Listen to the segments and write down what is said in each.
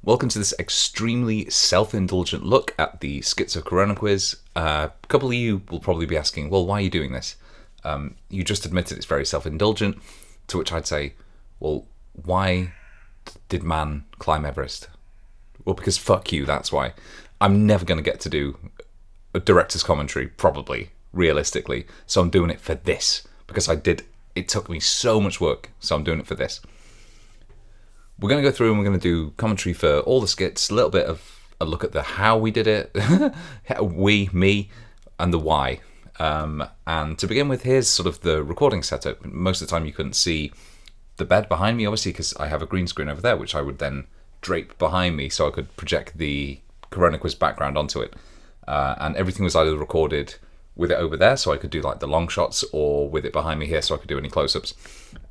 Welcome to this extremely self-indulgent look at the Skits of CoronaQuiz. A couple of you will probably be asking, well, why are you doing this? You just admitted it's very self-indulgent, to which I'd say, well, why did man climb Everest? Well, because fuck you, that's why. I'm never going to get to do a director's commentary, probably, realistically, so I'm doing it for this, because it took me so much work, so I'm doing it for this. We're going to go through and we're going to do commentary for all the skits, a little bit of a look at the how we did it, me, and the why. And to begin with, here's sort of the recording setup. Most of the time you couldn't see the bed behind me, obviously, because I have a green screen over there, which I would then drape behind me so I could project the CoronaQuiz background onto it. And everything was either recorded with it over there, so I could do like the long shots, or with it behind me here, so I could do any close-ups.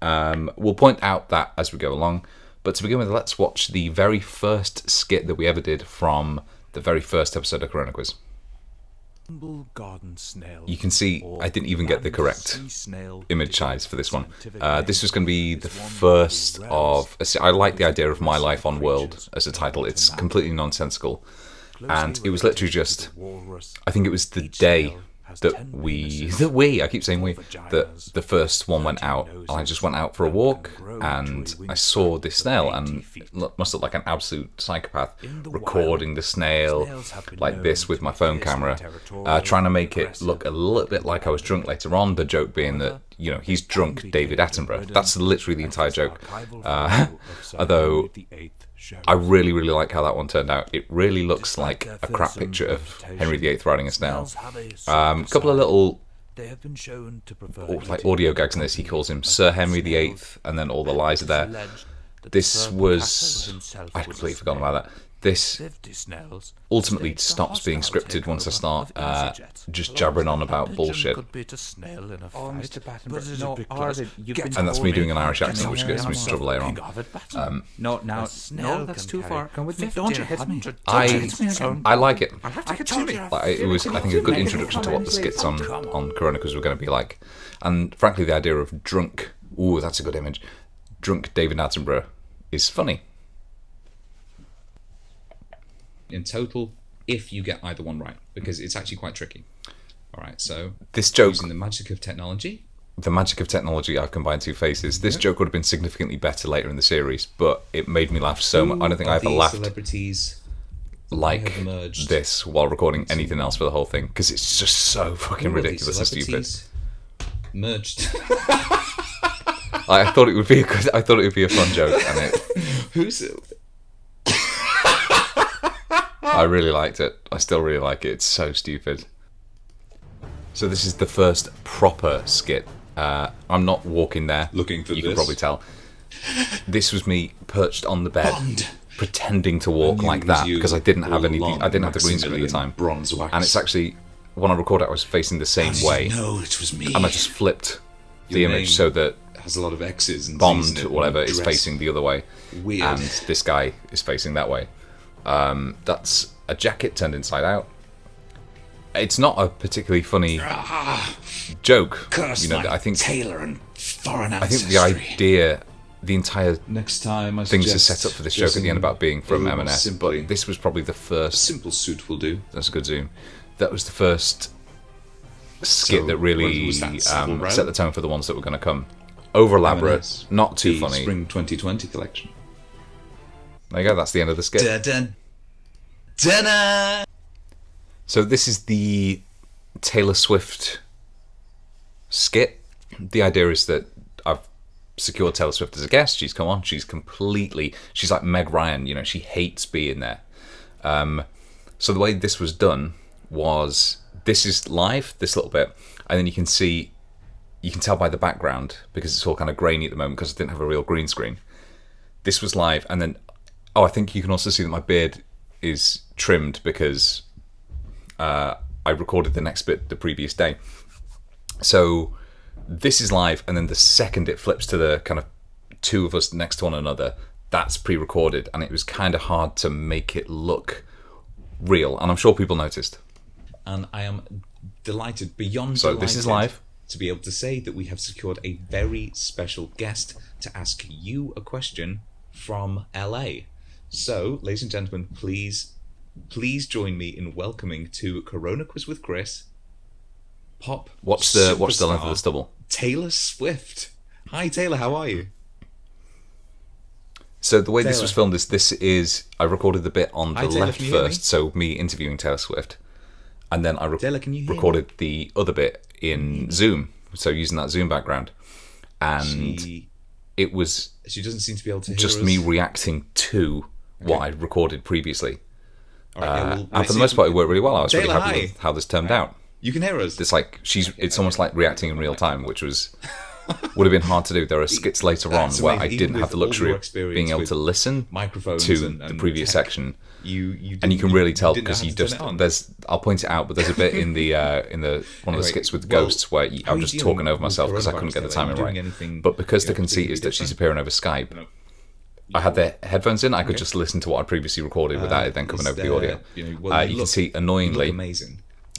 We'll point out that as we go along. But to begin with, let's watch the very first skit that we ever did from the very first episode of CoronaQuiz. You can see I didn't even get the correct image size for this one. This was going to be the first of... I like the idea of My Life on World as a title. It's completely nonsensical. And it was literally just... I think it was the day that I keep saying that the first one went out, and I just went out for a walk and I saw this snail, and it must look like an absolute psychopath recording the snail like this with my phone camera, trying to make it look a little bit like I was drunk later on, the joke being that, you know, he's drunk David Attenborough. That's literally the entire joke. Although I really, really like how that one turned out. It really looks like a crap picture of Henry VIII riding a snail. A couple of little like audio gags in this. He calls him Sir Henry VIII, and then all the lies are there. This was... I'd completely forgotten about that. This ultimately stops being scripted once I start just jabbering on about bullshit. And that's me doing an Irish accent, which gets me into trouble later on. No, that's too far. Come with me. Don't you hit me. I like it. It was, I think, a good introduction to what the skits on CoronaQuiz were going to be like. And frankly, the idea of drunk... Ooh, that's a good image. Drunk David Attenborough is funny. In total, if you get either one right, because it's actually quite tricky. All right, so this joke, using the magic of technology, I've combined two faces. This joke would have been significantly better later in the series, but it made me laugh so much. I don't think I ever laughed like this while recording anything else for the whole thing, because it's just so fucking ridiculous and stupid. Merged. I thought it would be a fun joke, and it. I really liked it. I still really like it. It's so stupid. So this is the first proper skit. I'm not walking there. Looking for this. You can probably tell. This was me perched on the bed, pretending to walk like that, because I didn't have anything. I didn't have the green screen at the time. And it's actually, when I recorded it, I was facing the same way. No, it was me. And I just flipped the image so that has a lot of X's and Bond, or whatever, is facing the other way. Weird. And this guy is facing that way. That's a jacket turned inside out. It's not a particularly funny joke. You know, I think Taylor and foreign ancestry. I think the idea, the entire things are set up for this joke at the end about being from M&S, but this was probably the first. A simple suit will do. That's a good zoom. That was the first skit that really set the tone for the ones that were going to come. Over elaborate, not too funny. Spring 2020 collection. There you go, that's the end of the skit. Da-da. So this is the Taylor Swift skit. The idea is that I've secured Taylor Swift as a guest. She's come on. She's like Meg Ryan, you know, she hates being there. So the way this was done was, this is live, this little bit, and then you can tell by the background, because it's all kind of grainy at the moment because I didn't have a real green screen. This was live, and then I think you can also see that my beard is trimmed because I recorded the next bit the previous day. So this is live, and then the second it flips to the kind of two of us next to one another, that's pre-recorded, and it was kind of hard to make it look real, and I'm sure people noticed. And I am delighted, beyond delighted, this is live, to be able to say that we have secured a very special guest to ask you a question from LA. So, ladies and gentlemen, please join me in welcoming to CoronaQuiz with Chris. Pop. What's the length of the stubble? Taylor Swift. Hi, Taylor. How are you? So the way this was filmed is I recorded the bit on the left first, so me interviewing Taylor Swift, and then I recorded the other bit in Zoom, so using that Zoom background, and it was she doesn't seem to be able to hear just us. Me reacting to what I recorded previously, and for the most part it worked really well. I was really happy with how this turned out. You can hear us. It's like it's almost like reacting in real time, which would have been hard to do. There are skits later on where I didn't have the luxury of being able to listen to the previous section, and you can really tell because I'll point it out, but there's a bit in the one of the skits with ghosts where I'm just talking over myself because I couldn't get the timing right. But because the conceit is that she's appearing over Skype, I had the headphones in. I could just listen to what I previously recorded without it then coming over the audio. You can see annoyingly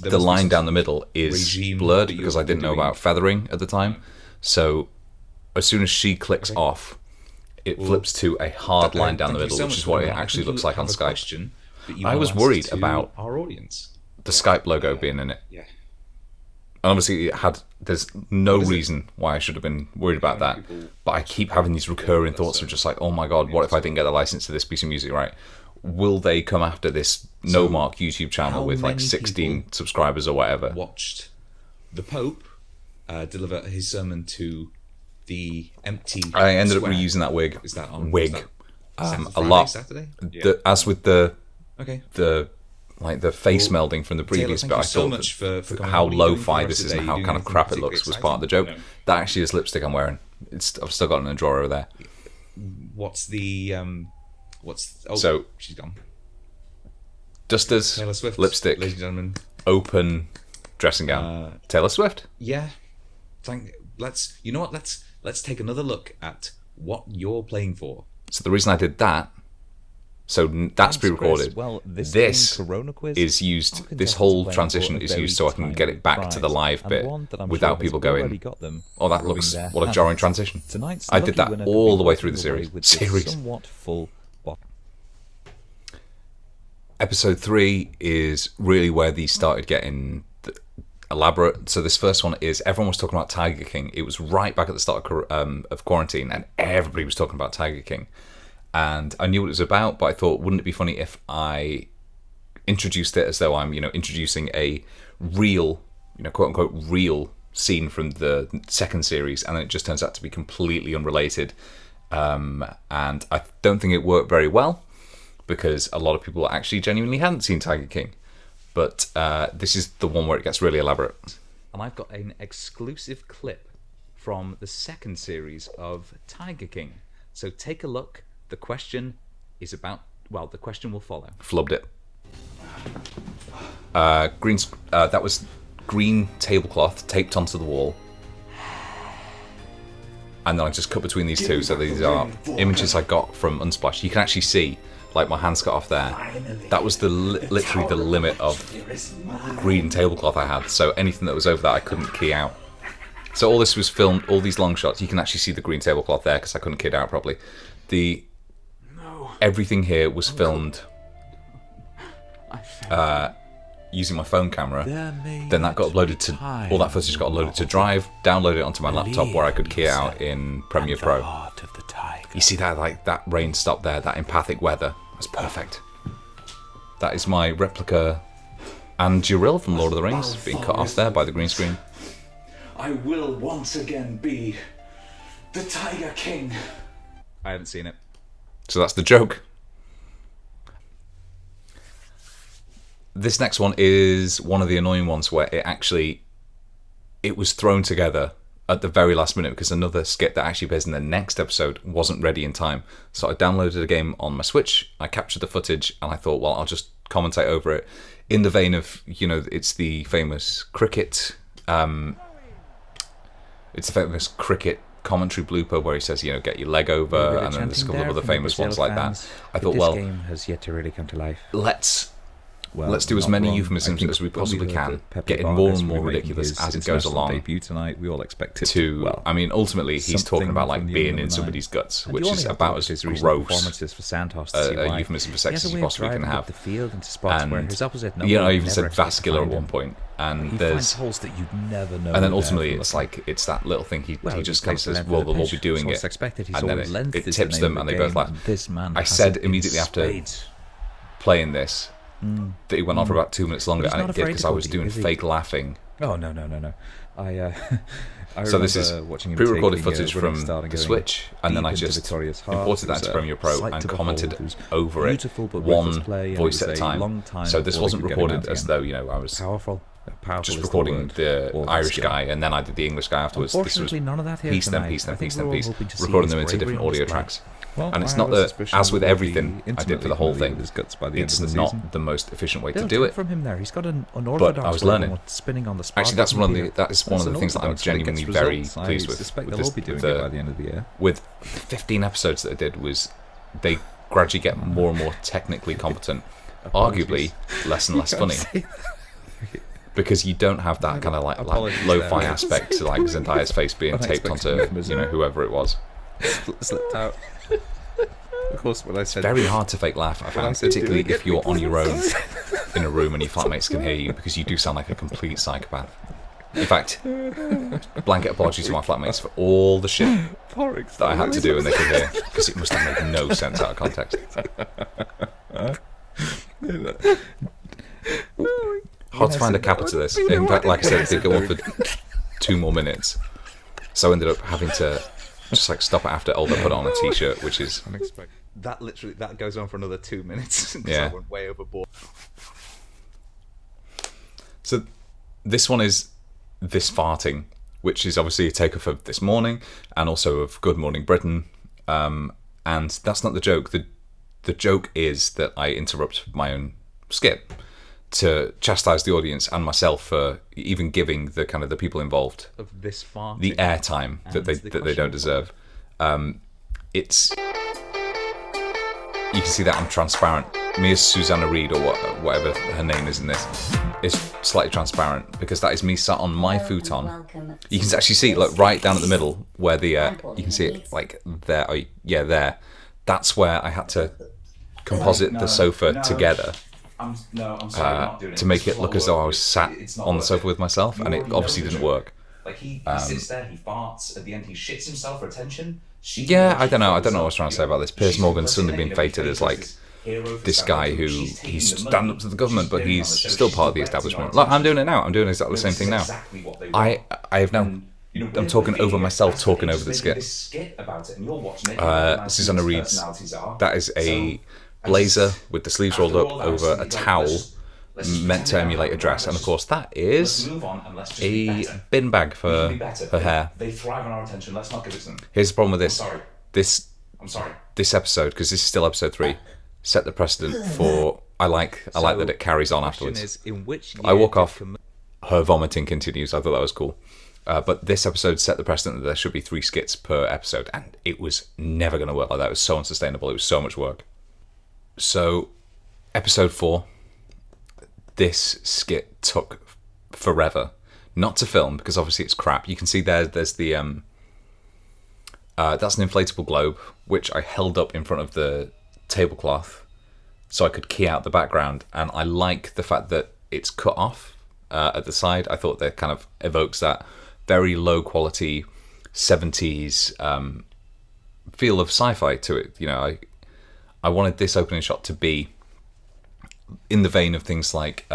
the line down the middle is blurred because I didn't know about feathering at the time. So as soon as she clicks off, it flips to a hard line down the middle, which is what it actually looks like on Skype. I was worried about the Skype logo being in it. And obviously there's no reason why I should have been worried about that. But I keep having these recurring thoughts of just like, oh my God, what if I didn't get the license to this piece of music right? Will they come after this no mark YouTube channel with like 16 subscribers or whatever? Watched the Pope deliver his sermon to the empty. I ended up reusing that wig. Is that on wig? A lot. Saturday? As with the face melding from the previous bit, I thought for how lo-fi this is and how kind of crap it looks was part of the joke. That actually is lipstick I'm wearing. I've still got it in a drawer over there. What's the so she's gone. Dusters, Taylor Swift, lipstick, ladies and gentlemen, open dressing gown. Taylor Swift. Yeah. Let's take another look at what you're playing for. So the reason I did that, so that's pre-recorded. Well, this is used. This whole transition is used so I can get it back to the live bit without people going, "Oh, that looks what a jarring transition." I did that all the way through the series. Episode 3 is really where these started getting elaborate. So this first one is everyone was talking about Tiger King. It was right back at the start of quarantine, and everybody was talking about Tiger King. And I knew what it was about, but I thought, wouldn't it be funny if I introduced it as though I'm, introducing a real, quote unquote, real scene from the second series, and then it just turns out to be completely unrelated. And I don't think it worked very well because a lot of people actually genuinely hadn't seen Tiger King. But this is the one where it gets really elaborate. And I've got an exclusive clip from the second series of Tiger King. So take a look. The question is about, the question will follow. Flubbed it. That was green tablecloth taped onto the wall. And then I just cut between these two. So these are images I got from Unsplash. You can actually see, like, my hands cut off there. That was literally the limit of green tablecloth I had. So anything that was over that I couldn't key out. So all this was filmed, all these long shots. You can actually see the green tablecloth there because I couldn't key it out properly. Everything here was filmed using my phone camera. Then that got uploaded to, all that footage got uploaded to Drive, downloaded it onto my laptop where I could key it out in Premiere Pro. You see that, like, that rain stop there, that empathic weather. That's perfect. That is my replica Anduril from Lord of the Rings being cut off there by the green screen. I will once again be the Tiger King. I haven't seen it. So that's the joke. This next one is one of the annoying ones where it was thrown together at the very last minute because another skit that actually appears in the next episode wasn't ready in time. So I downloaded a game on my Switch, I captured the footage, and I thought, well, I'll just commentate over it in the vein of, it's the famous cricket commentary blooper where he says, get your leg over, and then there's a couple of other famous ones like that. I thought, well, this game has yet to really come to life. Let's well, let's do as not many wrong. euphemisms I think as we when possibly heard can, that Pepe getting Vargas more and will more be making ridiculous his as it goes international along. debut tonight. We all expect it To, well, I mean, ultimately, he's talking about like something from the being number in nine. somebody's guts, And which you is only have to about look at as his recent gross performances for Santos to see a why. euphemism for He sex has as a you way of possibly can driving up have. the field into spots where And his opposite number I would even never said expect to vascular at find one him. point, and He finds holes that you'd never know. and then were there ultimately from it's looking. like it's that little thing he Well, just he kind of plays the says, length well, of the they'll all pitch, be doing so it, it's expected. He and saw then length it is the tips name them of and the they both game, laugh. and this man I has said it in immediately after spades. playing this that he went on for about 2 minutes longer, he's and not it did afraid because to I go was deep, doing is he? fake laughing. Oh no! I I So this remember is watching him pre-recorded taking a footage running from start and the going Switch, and then deep I into just Victoria's half. imported It that was into a Premiere Pro sight and to commented behold. It was over it, beautiful but one reckless play, and voice it at a was time. long time So this before wasn't they could get him recorded out as again. though, you know, I was Powerful just is recording the All that Irish skill. guy, and then I did the English guy afterwards. This was Unfortunately, none of that here piece, then tonight. piece, then I think piece, then we're all piece, hoping to see recording his them into bravery different on audio display. tracks. Well, And it's I not have a that, suspicion as with we will everything be I did for the whole intimately familiar thing, with his guts by the it's end of the not season. the most efficient way to They'll do take it. from him there. He's got an unorthodox I was way learning. of spinning on the spot. Actually, that's doesn't one of he, the Peter? that is one of the things that I'm unorthodox, but it genuinely gets very results. pleased I with. suspect With they'll this, all be doing with it by the end of the year. with 15 episodes that I did was they gradually get more and more technically competent, arguably less and less funny. Because you don't have that kind of like lo-fi aspect to like Zendaya's face being taped onto, you know, whoever it was. Slipped out. Of course, when I said Very hard to fake laugh, I found, particularly if you're on your own in a room and your flatmates can hear you, because you do sound like a complete psychopath. In fact, blanket apology to my flatmates for all the shit that I had to do and they could hear, because it must have made no sense out of context. Hard to find a capper to this. In fact, like I said, it did go on for 2 more minutes, so I ended up having to just like stop it after Older put it on a t-shirt, which is That goes on for another 2 minutes. Yeah. I went way overboard. So this one is this farting, which is obviously a takeoff of This Morning and also of Good Morning Britain. And that's not the joke. The joke is that I interrupt my own skit to chastise the audience and myself for even giving the kind of the people involved Of this farting. the airtime that they don't deserve. It's you can see that I'm transparent. Me as Susanna Reid or whatever her name is in this is slightly transparent because that is me sat on my futon. You can actually see like right down at the middle where the you can see it like there. Oh, yeah, there. That's where I had to composite the sofa together. I'm sorry, not doing it. To make it look as though I was sat on the sofa with myself, and it obviously didn't work. Like he sits there, he farts. At the end, he shits himself for attention. Yeah, I don't know what I was trying to say about this. Piers Morgan's suddenly been fated as like this guy who he's standing up to the government, but he's still part of the establishment. Like I'm doing it now. I'm doing exactly the same thing now. I have now. I'm talking over myself, talking over the skit. Susanna Reid's. That is a blazer with the sleeves rolled up over a towel meant to emulate a dress, and of course that is a bin bag for her hair. They thrive on our attention. Let's not give it to them. Here's the problem with this. I'm sorry. This episode, because this is still episode 3, set the precedent for I like that it carries on afterwards. I walk off, her vomiting continues. I thought that was cool. But this episode set the precedent that there should be 3 skits per episode, and it was never going to work like that. It was so unsustainable. It was so much work. So, episode 4, this skit took forever. Not to film, because obviously it's crap. You can see there's the... that's an inflatable globe, which I held up in front of the tablecloth so I could key out the background. And I like the fact that it's cut off at the side. I thought that kind of evokes that very low quality 70s feel of sci-fi to it. You know, I wanted this opening shot to be in the vein of things like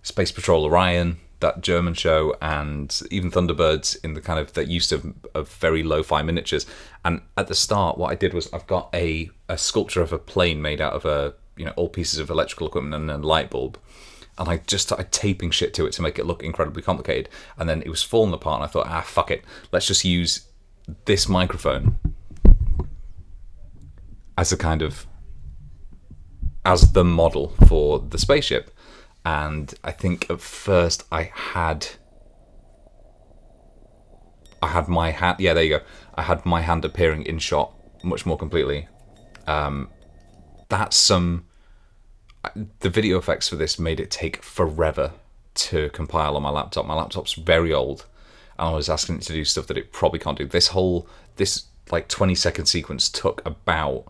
Space Patrol Orion, that German show, and even Thunderbirds in the kind of that use of very lo-fi miniatures. And at the start, what I did was I've got a sculpture of a plane made out of all pieces of electrical equipment and a light bulb. And I just started taping shit to it to make it look incredibly complicated. And then it was falling apart, and I thought, fuck it. Let's just use this microphone as the model for the spaceship. And I think at first I had my hand. Yeah, there you go. I had my hand appearing in shot much more completely. That's some the video effects for this made it take forever to compile on my laptop. My laptop's very old, and I was asking it to do stuff that it probably can't do. This like 20-second sequence took about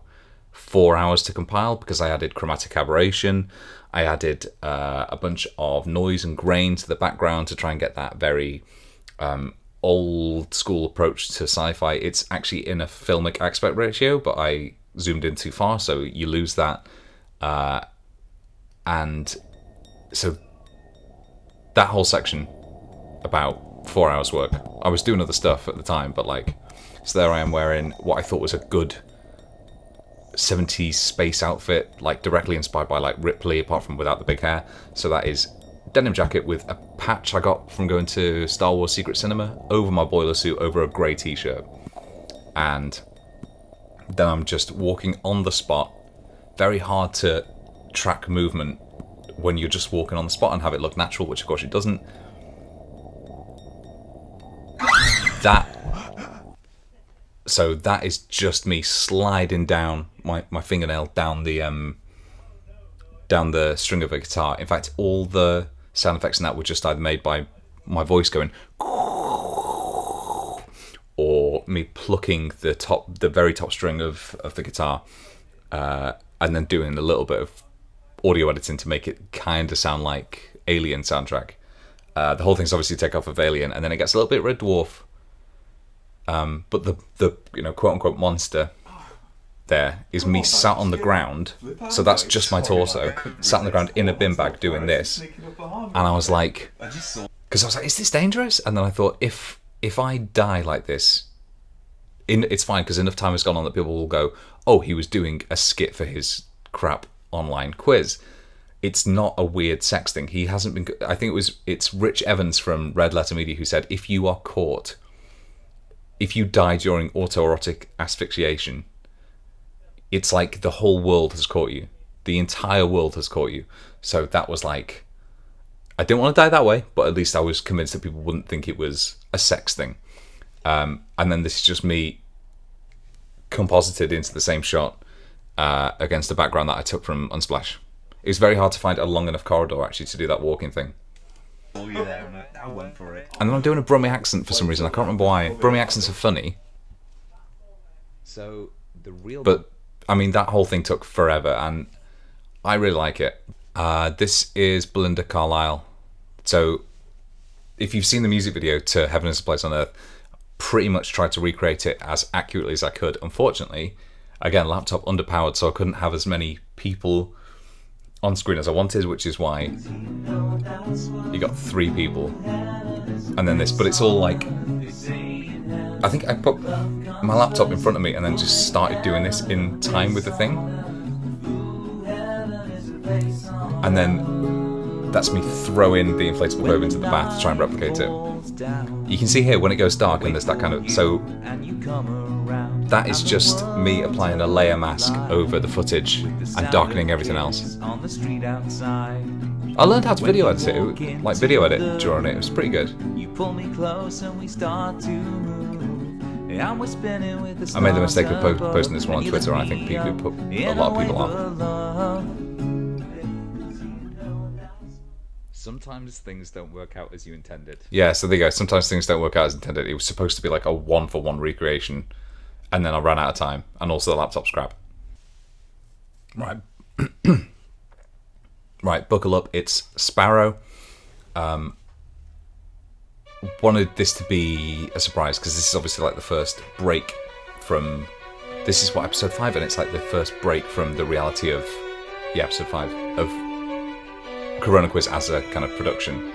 4 hours to compile because I added chromatic aberration. I added a bunch of noise and grain to the background to try and get that very old school approach to sci-fi. It's actually in a filmic aspect ratio, but I zoomed in too far, so you lose that. And so that whole section, about 4 hours work. I was doing other stuff at the time, but like, so there I am wearing what I thought was a good 70s space outfit, like directly inspired by like Ripley, apart from without the big hair. So that is denim jacket with a patch I got from going to Star Wars Secret Cinema over my boiler suit over a grey t-shirt. And then I'm just walking on the spot. Very hard to track movement when you're just walking on the spot and have it look natural, which of course it doesn't. So that is just me sliding down my fingernail down the string of a guitar. In fact, all the sound effects in that were just either made by my voice going or me plucking the very top string of the guitar, and then doing a little bit of audio editing to make it kind of sound like Alien soundtrack. The whole thing's obviously take off of Alien, and then it gets a little bit Red Dwarf. But the quote unquote monster there is me sat on the ground, so that's just my torso sat on the ground in a bin bag doing this, and I was like, because I was like, is this dangerous? And then I thought, if I die like this, it's fine because enough time has gone on that people will go, oh, he was doing a skit for his crap online quiz. It's not a weird sex thing. He hasn't been. I think it's Rich Evans from Red Letter Media who said, if you are caught. If you die during autoerotic asphyxiation, it's like the whole world has caught you. The entire world has caught you. So that was like, I didn't want to die that way, but at least I was convinced that people wouldn't think it was a sex thing. And then this is just me composited into the same shot against the background that I took from Unsplash. It was very hard to find a long enough corridor actually to do that walking thing. Oh yeah, I went for it. And then I'm doing a Brummie accent for some reason. I can't remember why. Brummie accents are funny. So the real. But I mean, that whole thing took forever, and I really like it. This is Belinda Carlisle. So if you've seen the music video to Heaven Is a Place on Earth, pretty much tried to recreate it as accurately as I could. Unfortunately, again, laptop underpowered, so I couldn't have as many people on screen as I wanted, which is why you got 3 people and then this, but it's all like, I think I put my laptop in front of me and then just started doing this in time with the thing, and then that's me throwing the inflatable globe into the bath to try and replicate it. You can see here when it goes dark and there's that kind of, so that is just me applying a layer mask over the footage and darkening everything else. I learned how to video edit it, like video edit during it. It was pretty good. I made the mistake of posting this one on Twitter, and I think people put a lot of people off. Sometimes things don't work out as you intended. Yeah, so there you go. Sometimes things don't work out as intended. It was supposed to be like a 1-for-1 recreation, and then I ran out of time, and also the laptop's crap. Right. Right, buckle up. It's Sparrow. Wanted this to be a surprise, because this is obviously like the first break from... This is what, episode 5, and it's like the first break from the reality of... Yeah, episode 5 of CoronaQuiz as a kind of production.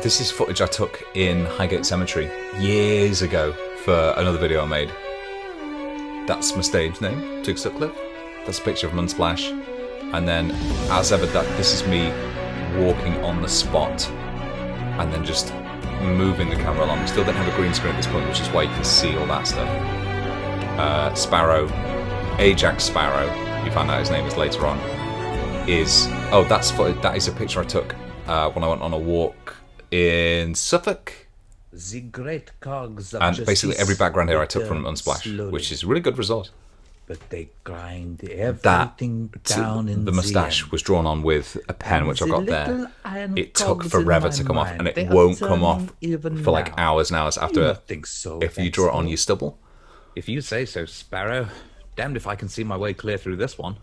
This is footage I took in Highgate Cemetery years ago for another video I made. That's my stage name, Tug Sutcliffe. That's a picture of Unsplash. And then, as ever, this is me walking on the spot and then just moving the camera along. We still don't have a green screen at this point, which is why you can see all that stuff. Sparrow, Ajax Sparrow, you find out his name is later on, is... Oh, that is a picture I took when I went on a walk in Suffolk. The great cogs of and basically every background here I took from Unsplash, which is a really good result. but they grind everything down in the moustache was drawn on with a pen, which I've got there. It took forever to come off, and it won't come off for like hours and hours after. If you draw it on your stubble. If you say so, Sparrow. Damned if I can see my way clear through this one.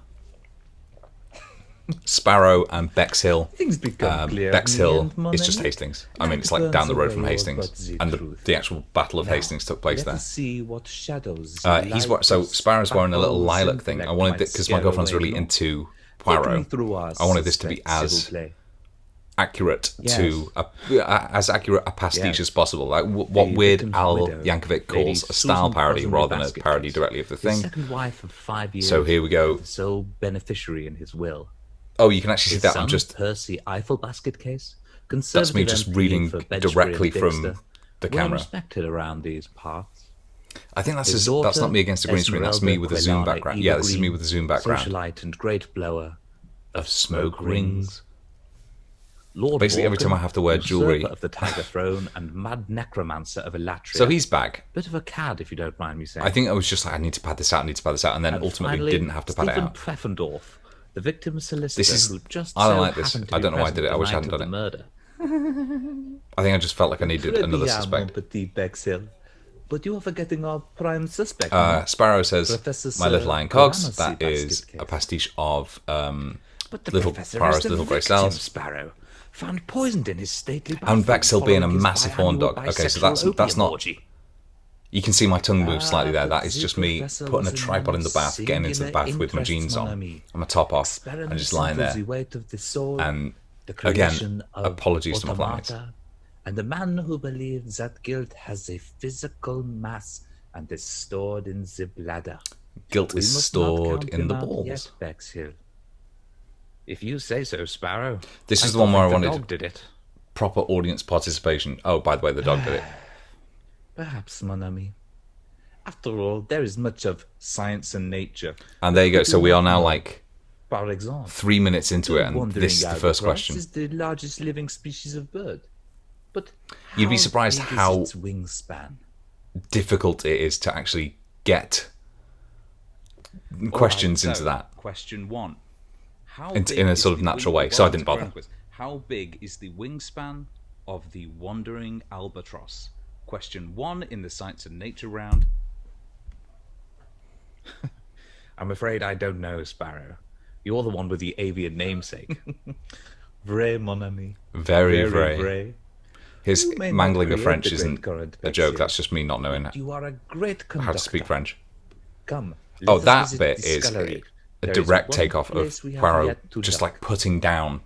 Sparrow and Bexhill. Things become clear. Bexhill is just Hastings. I mean, it's like down the road from Hastings, and the actual Battle of Hastings took place there. See what shadows So Sparrow's wearing a little lilac thing. I wanted it because my girlfriend's really into Poirot. I wanted this to be as accurate as accurate a pastiche as possible. Like what Weird Al Yankovic calls a style parody rather than a parody directly of the thing. Second wife of 5 years. So here we go. The sole beneficiary in his will. Oh, you can actually see that. I'm just Percy Eiffel basket case. That's me just reading directly from the camera. Respected around these parts. I think that's not me against the green screen. That's me with a zoom background. Yeah, this is me with a zoom background. Socialite and great blower of smoke rings. Lord Basically, every time I have to wear jewelry. Of the Tiger Throne and mad necromancer of Elatria. So he's back. Bit of a cad, if you don't mind me saying. I think I was just like, I need to pad this out, and then ultimately finally, didn't have to pad it out. Pfeffendorf, the victim's solicitor, this is, I don't like this. I don't know why I did it. I wish I hadn't done it. Murder. I think I just felt like I needed another suspect. But you are forgetting our prime suspect. Sparrow says, "My little iron cogs." That is a pastiche of Little Poirot's Little Grey Cells. Sparrow found poisoned in his stately bath. And Bexhill being a massive horn dog. Okay, so that's not. You can see my tongue move slightly there. That is just me putting a tripod in the bath, getting into the bath with my jeans on and my top off, and just lying there. And again, apologies to my clients. And the man who believes that guilt has a physical mass and is stored in the bladder. Guilt is stored in the balls. Yes, Bexhill. If you say so, Sparrow. This is the one where I wanted dog did it. Proper audience participation. Oh, by the way, the dog did it. Perhaps, mon ami. After all, there is much of science and nature. And there you go. So we are now like par exemple, 3 minutes into it, and this is the first question. Is the largest living species of bird. But you'd be surprised how its wingspan? Difficult it is to actually get questions into that. Question 1. In a sort of natural way, so I didn't bother. How big is the wingspan of the wandering albatross? Question 1 in the Science and Nature round. I'm afraid I don't know, Sparrow. You're the one with the avian namesake. Vrai, mon ami. Very vrai. His mangling of French isn't a joke. That's just me not knowing you are a great how to speak French. Come. Oh, that bit is a direct takeoff of Poirot just like putting down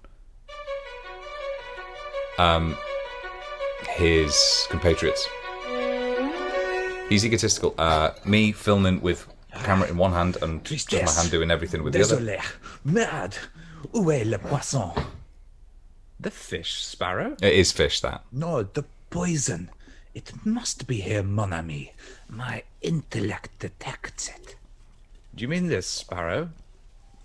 his compatriots. He's egotistical. Me filming with camera in one hand and just my hand doing everything with the other. Merde. Où est le poisson? The fish, Sparrow? It is fish, that. No, the poison. It must be here, mon ami. My intellect detects it. Do you mean this, Sparrow?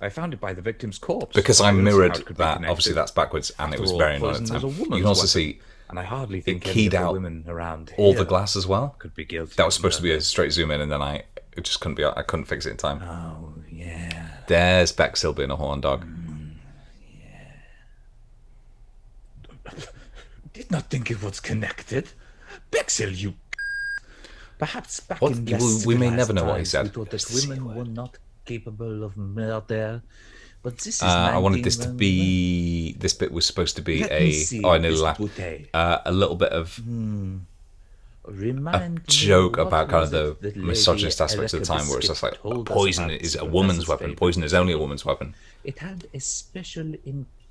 I found it by the victim's corpse. Because I mirrored that. Obviously, that's backwards, and it was very annoying. You can also see and I hardly think it keyed out women around all the glass as well. Could be guilty. That was supposed to be a straight zoom in, and then I couldn't fix it in time. Oh yeah. There's Bexhill being a horn dog. Did not think it was connected. Bexhill, you. Perhaps back What? in less We may never know what he times, said. We thought that women were not capable of murder, but this is. I wanted this to be. This bit was supposed to be I nearly laughed. A little bit of a joke about kind of the misogynist aspects of the time, where it's just like poison is a woman's weapon. Poison is only a woman's weapon. It had a special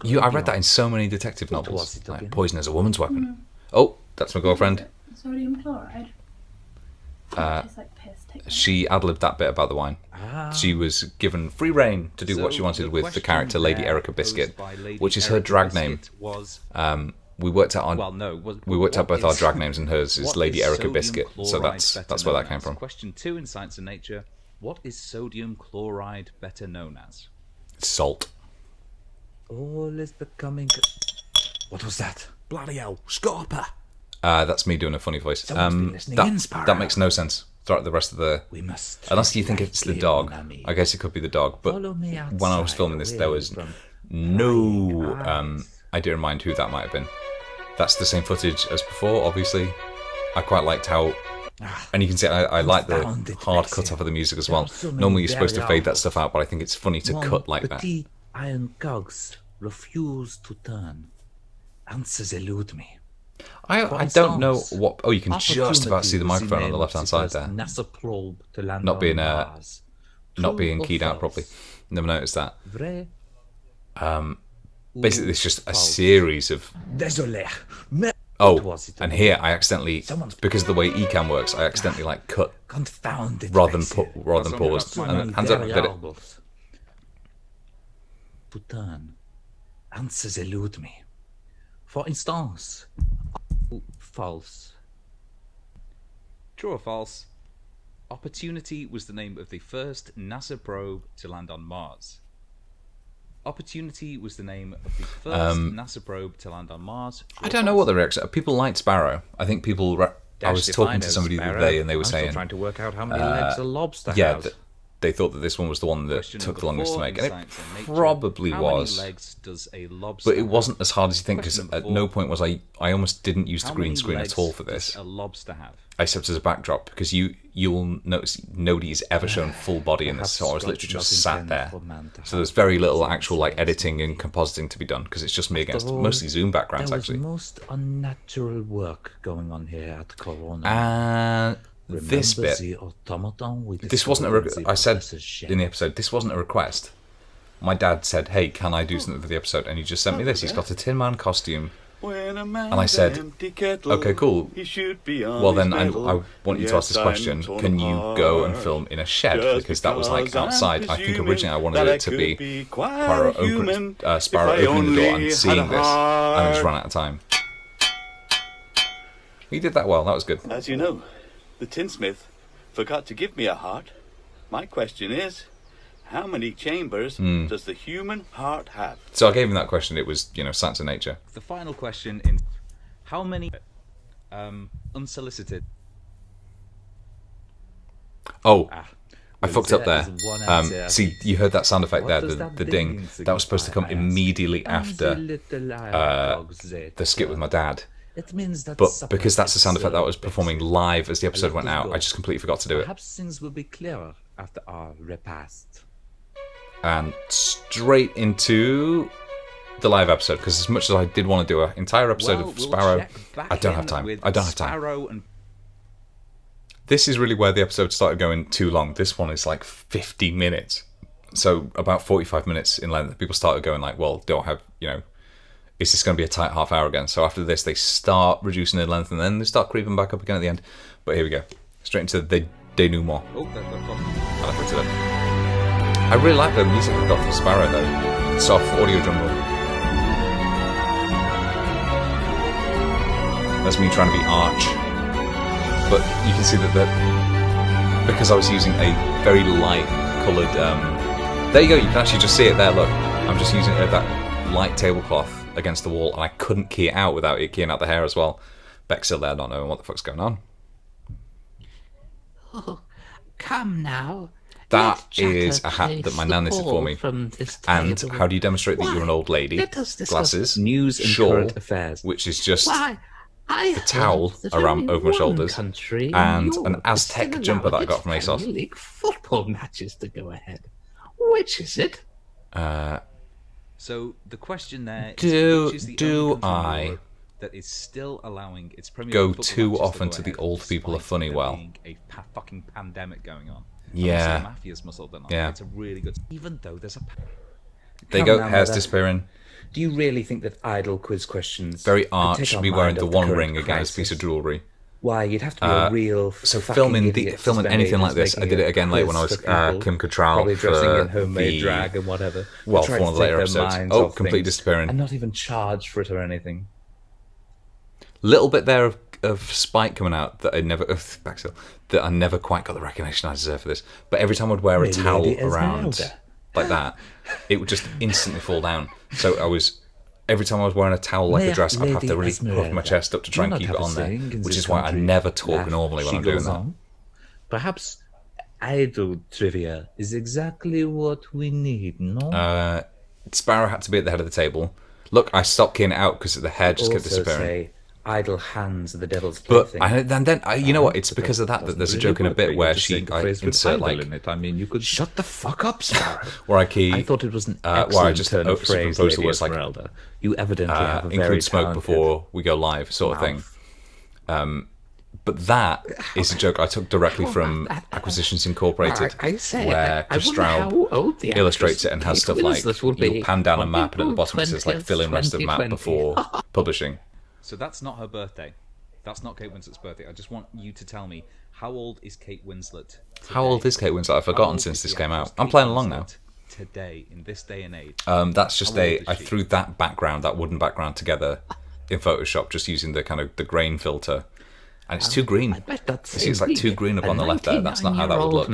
I read that in so many detective novels. Like, poison is a woman's weapon. Oh, that's my girlfriend. Sodium chloride. Like piss. She ad-libbed that bit about the wine. She was given free reign to do what she wanted with the character Lady Erica Biscuit, which is her drag name. We worked out both our drag names, and hers is Lady Erica Biscuit, so that's where that came from. Question 2 in Science and Nature: what is sodium chloride better known as? Salt. All is becoming. What was that? Bloody hell, Scarpa! That's me doing a funny voice. That makes no sense. throughout the rest of the... We must Unless you think it's the lightly, dog. mon ami. I guess it could be the dog. But Follow me when I was outside, filming this, there away was from no prying eyes. idea in mind who that might have been. That's the same footage as before, obviously. I quite liked how... And you can see I like the Confound it, hard Lexia. cut off of the music as There well. are so many Normally you're supposed to fade that variables. stuff out, but I think it's funny to Mon cut like that. petit iron cogs refuse to turn. Answers elude me. I don't know instance, what... Oh, you can just about see the microphone on the left-hand side there. NASA probe to land Not on being, Mars. Not True being or keyed out false? properly. Never noticed that. Vrai Basically, ou it's just a false? series of... Désolé. Mais Oh, what was it and again? here I accidentally... Someone's- Because of the way Ecamm works, I accidentally cut Confound it. rather than Lexia. pause. So And many hands up, did it. variables. To turn. Answers elude me. For instance, false. True or false? Opportunity was the name of the first NASA probe to land on Mars. Opportunity was the name of the first NASA probe to land on Mars. True I or don't know false? what the reaction... People liked Sparrow. I think people... I was Dashed if talking know, to somebody the other Sparrow. day and they were I'm still saying... trying to work out how many legs a lobster Yeah, has. they thought that this one was the one that Question took number the longest to 4 make. in And Science it and Nature. probably How was. many legs does a lobster But it have? wasn't as hard as you think, because Question at number no 4. point was I almost didn't use the How green many screen legs at all for does this, a lobster have? except as a backdrop, because you'll notice nobody's ever shown full body in this, so I was literally just sat there. So there's very little actual like editing and compositing to be done, because it's just me against all, mostly Zoom backgrounds There was actually. most unnatural work going on here at Corona. And this Remember bit, the automaton we this wasn't discovered in I said Professor's shed? in the episode, this wasn't a request. My dad said, "Hey, can I do something for the episode?" And he just sent me this. He's got a Tin Man costume. And I said, "Okay, cool. Well, then I want you to ask this question. Can you go and film in a shed? Because that was like outside. I think originally I wanted it to be Sparrow opening the door and seeing this, and I just ran out of time." He did that well. That was good. As you know, the tinsmith forgot to give me a heart. My question is, how many chambers does the human heart have? So I gave him that question. It was, Science and Nature. The final question in how many unsolicited Oh, I fucked up there there. is one answer. See, you heard that sound effect What there, does that the ding ding. That was supposed to come signify? immediately after the skit with my dad. It means that But supper because that's the is sound effect that was served. performing live as the episode Let went us out, go. I just completely forgot to do it. Perhaps things will be clearer after our repast. And straight into the live episode, because as much as I did want to do an entire episode of Sparrow, I don't have time. I don't have time. Sparrow and This is really where the episode started going too long. This one is like 50 minutes. So about 45 minutes in length, people started going like, well, don't have, is this going to be a tight half hour again? So after this, they start reducing the length and then they start creeping back up again at the end. But here we go. Straight into the denouement. oh, And I put it up. I really like the music I got for Sparrow though. Soft audio jungle. That's me trying to be arch. But you can see that because I was using a very light coloured... there you go, you can actually just see it there, look. I'm just using that light tablecloth against the wall and I couldn't key it out without it keying out the hair as well. Beck's still there not knowing what the fuck's going on. Oh, come now. That Let Jack is a hat chase that my the nan knitted for ball me. from this And table. how do you demonstrate that you're an old lady? Let us discuss Glasses, News and shawl, current affairs. which is just Why, I the towel heard that around only over my one shoulders, country in and an Europe is Aztec still jumper that I allowing got from its ASOS. Premier League football matches to go ahead. Which is it? so the question there is, Do- which is the do only country in I Europe that is still allowing its Premier go League football too matches often go to the ahead old people are despite funny there well? being a fucking pandemic going on. Yeah. Obviously, the Mafia's muscled in on. Yeah. It's a really good, even though there's a There you Come go, now, hair's mother. disappearing. Do you really think that idle quiz questions Very could arch, take our me mind wearing the off one current ring against a piece of crisis? jewellery. Why, you'd have to be a real So fucking filming idiot to filming spend anything like ages this, I making did a it again later when I quiz was for people, Kim Cattrall probably dressing for in homemade the drag and whatever. well, Trying for one of to the later take their episodes. minds Oh, off completely things disappearing. and not even charged for it or anything. Little bit there of spite coming out that I never backstill, that I never quite got the recognition I deserve for this. But every time I'd wear a Lady towel Esmeralda. around like that, it would just instantly fall down. So I was every time I was wearing a towel like a dress, I'd have to really puff my chest up to try and keep it on there, which is why I never talk normally when I'm doing that. Perhaps idle trivia is exactly what we need, no? Sparrow had to be at the head of the table. Look, I stopped keying it out because the hair just kept Also disappearing. say idle hands are the devil's But plaything. you know what? It's because of that there's a joke in a bit where I insert like in it. I mean, you could Shut the fuck up, Sparrow. where I key. I thought it was an where I excellent just turn of phrase, superimpose the Lady words like Esmeralda. You evidently have a very include smoke talented before we go live, sort of thing. mouth. But that is a joke I took directly from Acquisitions Incorporated, where Chris Straub illustrates it and has stuff like you'll pan down a map and at the bottom it says like fill in rest of map before publishing. So that's not her birthday. That's not Kate Winslet's birthday. I just want you to tell me, how old is Kate Winslet today? How old is Kate Winslet? I've forgotten since this came out. I'm playing along now. Today, in this day and age. That's just How old is I she? threw that wooden background together in Photoshop just using the kind of the grain filter. And it's too green. I bet that's You see, it's like too green up on the left there. That's not how that would look.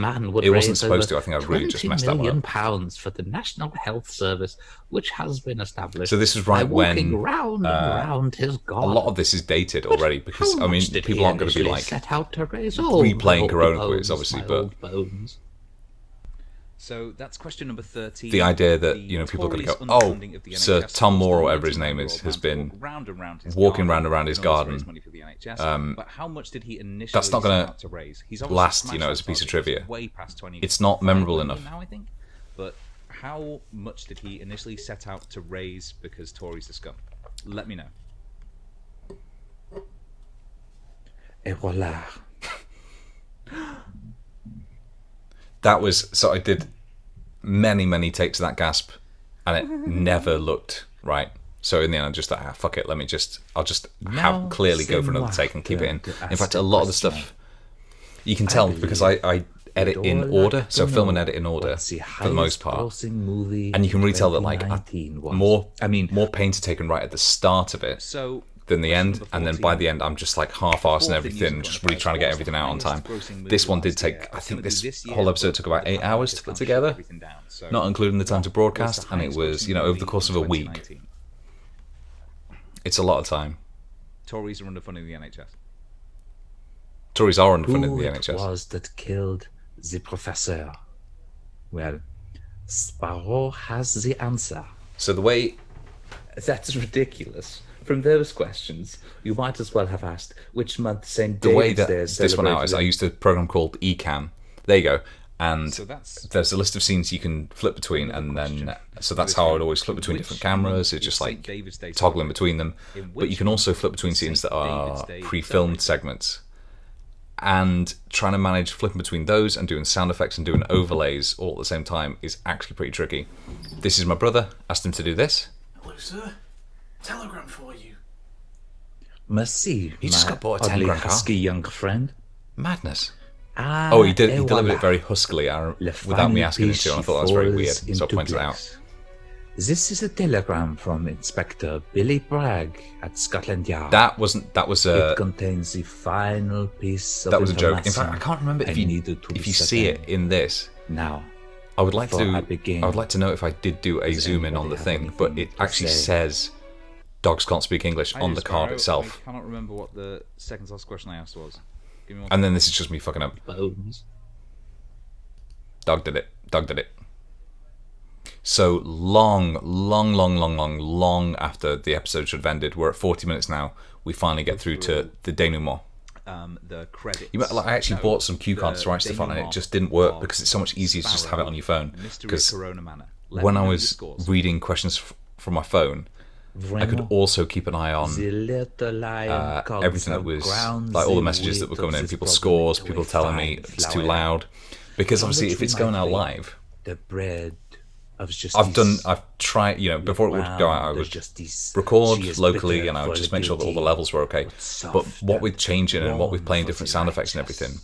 It wasn't supposed to. I think I really just messed that one up. £20 for the National Health Service, which has been established. So this is right by walking when round and round his a garden. lot of this is dated already because How I mean much did people he aren't going to be initially like set out to raise? replaying my Corona old Quiz, bones, obviously, my but old bones. So that's question number 13. the idea that The people are going to Tories' go, underfunding of the Sir NHS Tom Moore or caused whatever his the name 99-year-old is man has to been walk round and round his walking garden round and round his in order to garden. raise money for the NHS. But how much did he initially that's not gonna set out to raise? He's obviously last, smashed you know, that as a piece of target. trivia. It's way past 20. It's not memorable enough. Now, I think. But how much did he initially set out to raise because Tories are scum? Let me know. Et voilà. That was so I did many takes of that gasp and it never looked right. So in the end I just thought, fuck it, I'll just have clearly go for another take and keep it in. In fact, a lot of the stuff you can tell because I edit in order, so film and edit in order for the most part. And you can really tell that like more pains are taken right at the start of it So than the end, and then 14. by the end I'm just like half-arsing Fourth everything, thing just you've really trying to get got everything out on time. grossing movie This one did last take, year. I think It's gonna this be whole year, episode but took about the 8 plan hours is to put shut together, everything down. So not including the time to what was broadcast, the and it highest was, grossing over the movie course of in a week. 2019? It's a lot of time. Tories are underfunding the NHS. Tories are underfunding Who the it NHS. was that killed the professor? Well, Sparrow has the answer. So the way That's ridiculous. From those questions, you might as well have asked which month St. the way David's that Day is this one out celebrated is I in. used a program called eCam. There you go. And So that's there's a list of scenes you can flip between, and then so that's how I would always flip between different cameras. It's just like toggling between them. But you can also flip between scenes that are pre-filmed segments, and trying to manage flipping between those and doing sound effects and doing overlays all at the same time is actually pretty tricky. This is my brother. Asked him to do this. Hello, sir. Telegram for you. Merci, He just my got bought a oddly 10 grand car. husky young friend. Madness. Ah, Oh, he did. et He delivered voilà. it very huskily, Le without me final asking him piece to. And I she thought that was very falls weird, so I into pointed it out. place. This is a telegram from Inspector Billy Bragg at Scotland Yard. That wasn't. That was It contains the final piece of that was a joke. In information fact, I can't remember I if you needed to if you set see in. it in this. Now, I would like Before to. I begin, I would like to know if I did do a does zoom in on anybody the have thing, but anything it to actually say? says dogs can't speak English I on do, the card Sparrow. itself. I cannot remember what the second last question I asked was. Give me one. And then this is just me fucking up. bones. Dog did it. Dog did it. So long after the episode should have ended, we're at 40 minutes now. We finally get through to the denouement. The credits. I actually bought some cue cards to write stuff on, and it just didn't work because it's so much easier to just have it on your phone. Because when I was reading questions from my phone, I could also keep an eye on everything that was like all the messages that were coming in, people's scores, people telling me it's too loud. Because obviously, if it's going out live, The bread of justice. I've tried, before it would go out, I would record locally and I would just make sure that all the levels were okay. But what with changing and what with playing different sound effects and everything,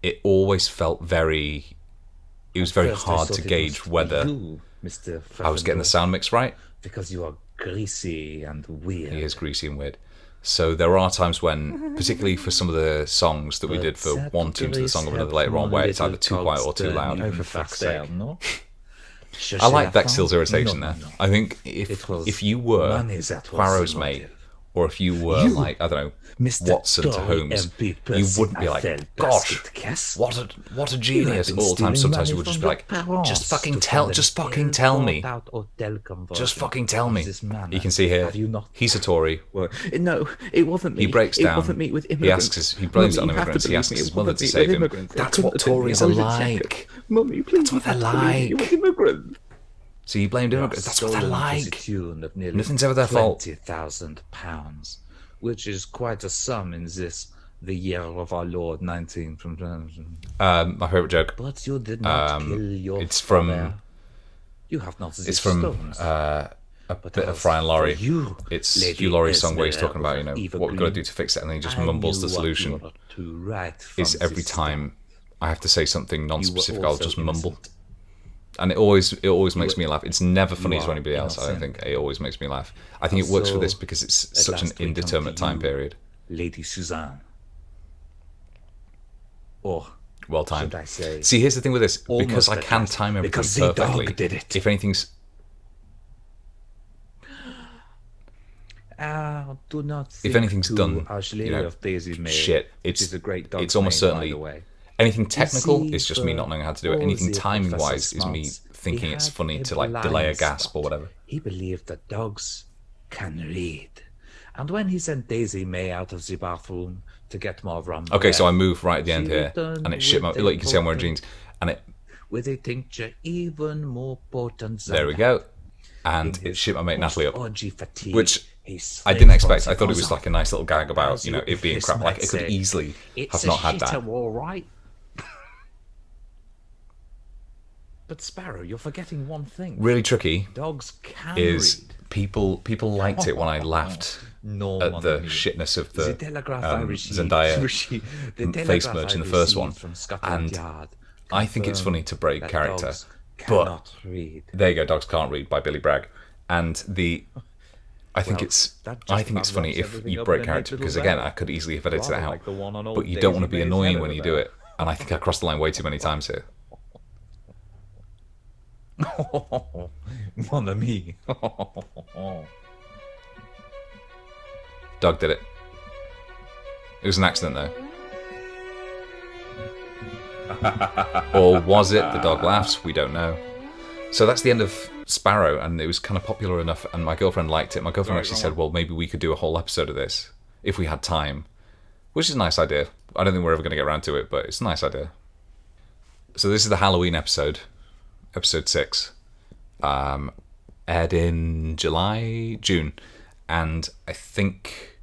it always felt it was very hard to gauge whether I was getting the sound mix right. Because you are greasy and weird. He is greasy and weird. So there are times when, particularly for some of the songs that we did for one tune to the song of another later on, where it's either too quiet or too loud. Oh, for fuck's sake. No? I like Bexhill's irritation there. I think if you were money that was Farrow's the mate, motive. or if you were like, I don't know, Mr. Watson to Holmes, you wouldn't be like, gosh, what a genius. All the time, sometimes you would just be like, just fucking tell me. Just fucking tell me. You can see here, he's a Tory. Well, no, it wasn't me. He breaks down. It wasn't me with He immigrants. he blames it on Mummy, you have immigrants. to He asks believe me, his it mother wasn't to me save with him. immigrants. That's I what couldn't Tories attend are the I was a check. like. Mummy, please. That's what they're you have to believe me, it was like. immigrants. So you blamed immigrants. That's what they're like. Nothing's ever their fault. £20,000, which is quite a sum in the year of our Lord 19. My favourite joke. But you did not kill your It's from. father. You have not It's from stones. a But bit of as Fry and Laurie. for you, It's Lady Hugh Laurie's song where he's Esmeralda talking about, you know, of what we've got to Evergreen, do to fix it, and then he just I mumbles the knew what solution. you were to write Is from every the start. time I have to say something non-specific, I'll also just mumble. innocent. And it always makes me laugh. It's never funny to are anybody else. I don't innocent. think it always makes me laugh. I think it works for So, this because it's at such an last we come to indeterminate time you, period. Lady Suzanne. Or Well timed. should I say, See, here's the thing with this: because almost I at can last, time everything because the perfectly. dog did it. If anything's do not if think anything's to done, Our Lady you know, of Daisy May, shit, which is a great dog's it's almost name, certainly by the way. anything technical see, is just me not knowing how to do it. for Anything the timing wise Professor is me Smarts, thinking he it's had funny a to like delay a blind gasp or spot. whatever. He believed that dogs can read. And when he sent Daisy May out of the bathroom to get more rum, Okay, so I move right at the end She here, returned and it shit my. with Look, you can see I'm wearing important- jeans, and it. with a tincture even more potent than There we that. go, and In it his shit my mate Natalie up, orgy fatigue, which he I slid didn't from expect. the I thought it was bosom. like a nice little gag about, As you know, it being Chris crap. Like might it could say, easily It's have not had a that. shitter, all right. But Sparrow, you're forgetting one thing. Really tricky Dogs can is read. people liked it when I laughed No, at mon the ami. shitness of The the telegraph I received- Zendaya the face telegraph merch in I the first received one, from Scotland and Yard I think it's funny to break that character, dogs but cannot read. there you go. Dogs Can't Read by Billy Bragg, and I think Well, it's that just I think it's about funny wraps if everything you up break in a character neat because little again bow. I could easily have edited it Rather out, like the one on old but you don't want to Daisy be May's annoying head when you over do there. it, and I think I crossed the line way too many times here. Mon ami. Doug did it. It was an accident though. Or was it? The dog laughs. We don't know. So that's the end of Sparrow, and it was kind of popular enough, and my girlfriend liked it. My girlfriend actually said, well, maybe we could do a whole episode of this if we had time, which is a nice idea. I don't think we're ever going to get around to it, but it's a nice idea. So this is the Halloween episode, episode 6. Aired in June, and I think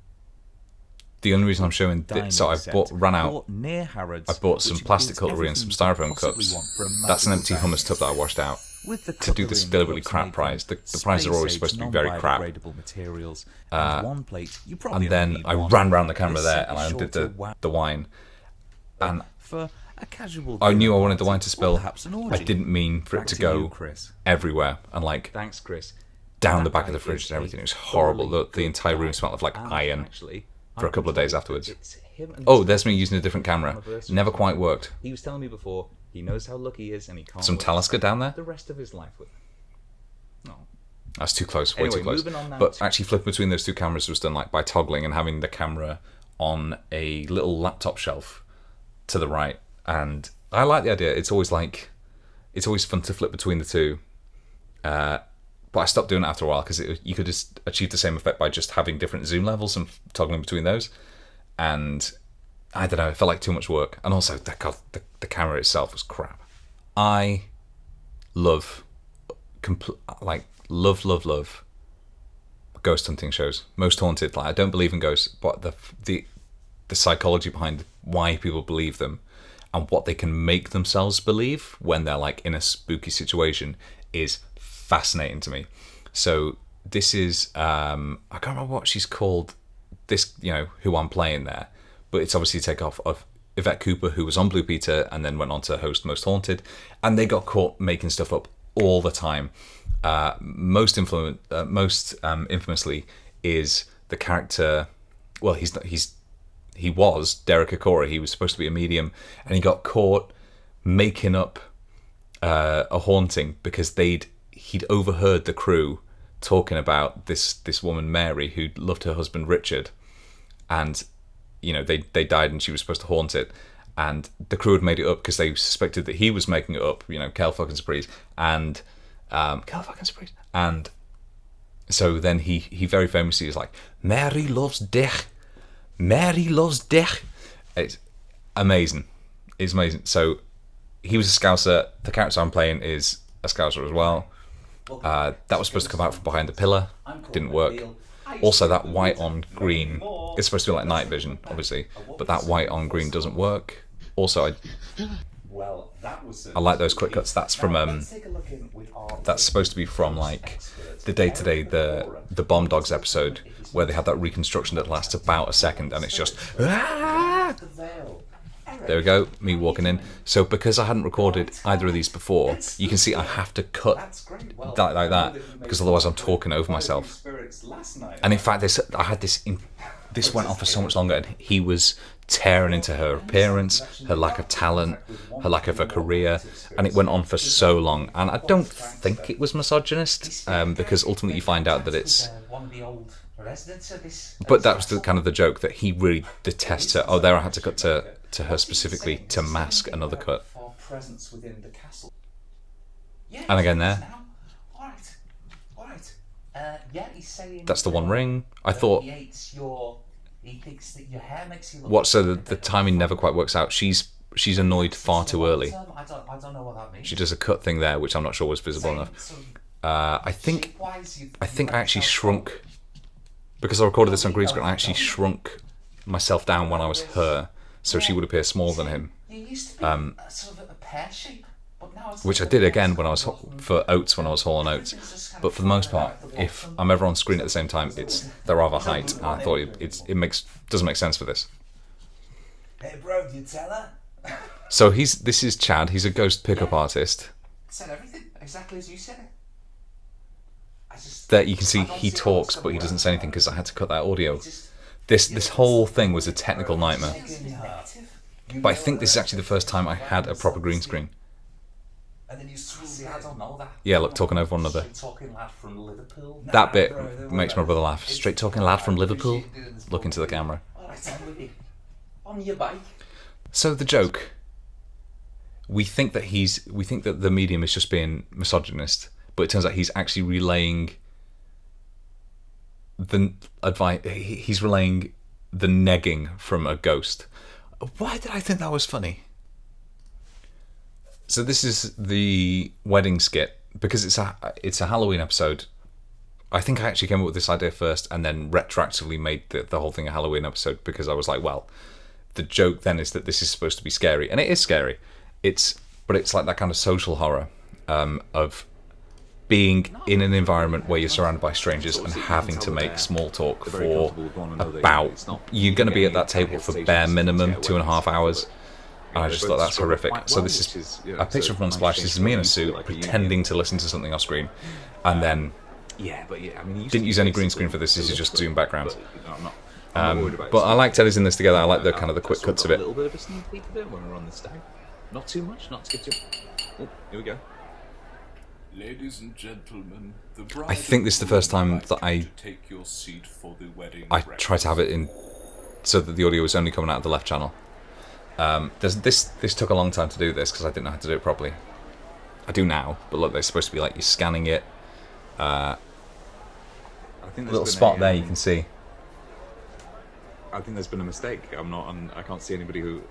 the only reason I'm showing this, so I ran out. I bought some plastic cutlery and some styrofoam cups. That's an empty hummus tub that I washed out to do this deliberately crap prize. The prizes are always supposed to be very crap. Materials, And then I ran around the camera there and I undid the wine. And for a casual I knew I dinner wanted the party, wine to or spill. perhaps an I orgy. didn't mean for it Back to to go you, Chris. everywhere and like Thanks, Chris. down the That back of the guy fridge is and everything. a It was horrible. thoroughly The entire room good smelled of like guy. And iron actually, for a I couple of can days tell you, afterwards. it's him and Oh, his there's me using a different camera. anniversary Never quite tomorrow. worked. He was telling me before he knows how lucky he is and he can't Some wait to Talisker spend down there? the rest of his life with. No. That's too close, way Anyway, too close. moving on now But to- actually flipping between those two cameras was done like by toggling and having the camera on a little laptop shelf to the right. And I like the idea. It's always fun to flip between the two. But I stopped doing it after a while because you could just achieve the same effect by just having different zoom levels and toggling between those. And I don't know, it felt like too much work. And also, the camera itself was crap. I love love ghost hunting shows. Most Haunted. Like, I don't believe in ghosts, but the psychology behind why people believe them and what they can make themselves believe when they're like in a spooky situation is fascinating to me. So this is I can't remember what she's called. This, you know, who I'm playing there, but it's obviously a takeoff of Yvette Cooper, who was on Blue Peter and then went on to host Most Haunted, and they got caught making stuff up all the time. Most infamously is the character. Well, he was Derek Acorah. He was supposed to be a medium, and he got caught making up a haunting because he'd overheard the crew talking about this woman Mary who loved her husband Richard, and they died and she was supposed to haunt it, and the crew had made it up because they suspected that he was making it up, Kel fucking Surprise, and and so then he very famously is like, Mary loves Dick. It's amazing. It's amazing. So he was a Scouser. The character I'm playing is a Scouser as well. That was supposed to come out from behind the pillar. Didn't work. Also, that white on green, it's supposed to be like night vision, obviously, but that white on green doesn't work. Also, I like those quick cuts. That's from that's supposed to be from like the Day-to-Day, the Bomb Dogs episode, where they have that reconstruction that lasts about a second, and it's just there we go, me walking in. So because I hadn't recorded either of these before, you can see I have to cut that like that, because otherwise I'm talking over myself. And in fact, this went on for so much longer, and he was tearing into her appearance, her lack of talent, her lack of a career, and it went on for so long. And I don't think it was misogynist, because ultimately you find out that it's... But that was the kind of the joke, that he really detests her. Oh, there I had to cut to her specifically to mask another cut. And again there. That's the One Ring. I thought... What? So the timing never quite works out. She's annoyed far too early. She does a cut thing there, which I'm not sure was visible enough. I think I actually shrunk, because I recorded this on green screen. I actually shrunk myself down when I was her, so she would appear smaller than him. Which I did again when I was for Oates, when I was hauling Oates. But for the most part, if I'm ever on screen at the same time, they're of a height, and I thought it doesn't make sense for this. Hey bro, do you tell her? So this is Chad. He's a ghost pickup artist. Said everything exactly as you said it. There you can see he talks, but he doesn't say anything because I had to cut that audio. This whole thing was a technical nightmare. But I think this is actually the first time I had a proper green screen. And then you I don't know that. Yeah, look, talking over one another. Talking lad from Liverpool. That bit makes my brother laugh. Straight talking lad from Liverpool. Look into the camera. On your bike. So the joke. We think that the medium is just being misogynist, but it turns out he's actually relaying the advice. He's relaying the negging from a ghost. Why did I think that was funny? So this is the wedding skit, because it's a Halloween episode. I think I actually came up with this idea first and then retroactively made the whole thing a Halloween episode, because I was like, well, the joke then is that this is supposed to be scary, and it is scary. But it's like that kind of social horror of being in an environment where you're surrounded by strangers and having to make small talk for about... You're going to be at that table for bare minimum 2.5 hours. And I just thought that's horrific. So this is a picture from Unsplash. This is me in a suit pretending to listen to something off screen, and then didn't use any green screen for this. This is just Zoom background. But I like Teddy's in this together. I like the kind of the quick cuts of it. A little bit of a sneak peek of it when we're on the stag. Not too much. Not to get too. Oh, here we go. Ladies and gentlemen, the bride I think this is the first time that I try to have it in so that the audio is only coming out of the left channel. This took a long time to do this because I didn't know how to do it properly. I do now, but look, they're supposed to be like you're scanning it. I think Little spot there you can see. I think there's been a mistake. I can't see anybody who.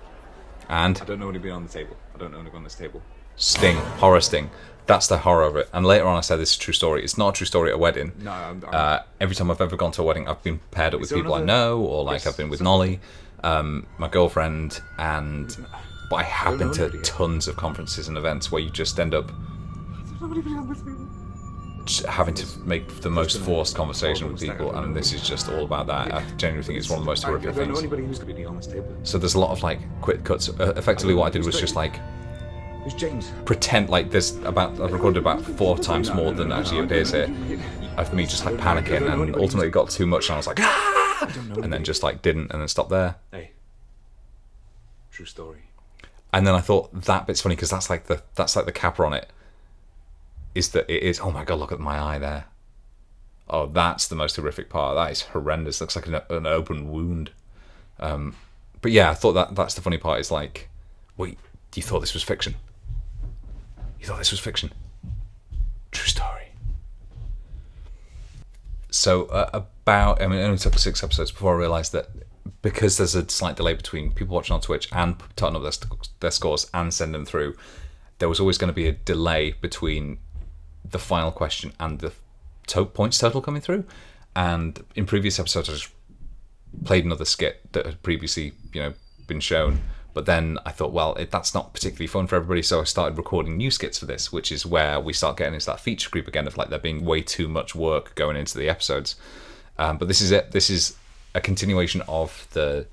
And I don't know anybody on the table. I don't know anybody on this table. Sting, horror Sting. That's the horror of it. And later on I said this is a true story. It's not a true story at a wedding. No, every time I've ever gone to a wedding, I've been paired up with people I know, or like I've been with Nolly, my girlfriend, but I have been to tons of conferences and events where you just end up having to make the most forced conversation with people, and this is just all about that. I genuinely think it's one of the most horrific things. So there's a lot of like quick cuts. Effectively what I did was just like pretend like I've recorded about 4 times more than actually appears here of me just like panicking, and ultimately it got too much and I was like ah! And then just like didn't, and then stopped there. Hey, true story. And then I thought that bit's funny because that's like the capper on it, is that it is, oh my god, look at my eye there. Oh, that's the most horrific part. That is horrendous. Looks like an open wound. But yeah, I thought that's the funny part. Is like, wait, you thought this was fiction? You thought this was fiction? True story. So it only took 6 episodes before I realised that because there's a slight delay between people watching on Twitch and turning up their scores and sending them through, there was always going to be a delay between the final question and the points total coming through. And in previous episodes, I just played another skit that had previously, been shown. But then I thought, well, that's not particularly fun for everybody, so I started recording new skits for this, which is where we start getting into that feature group again of like there being way too much work going into the episodes. But this is it. This is a continuation of the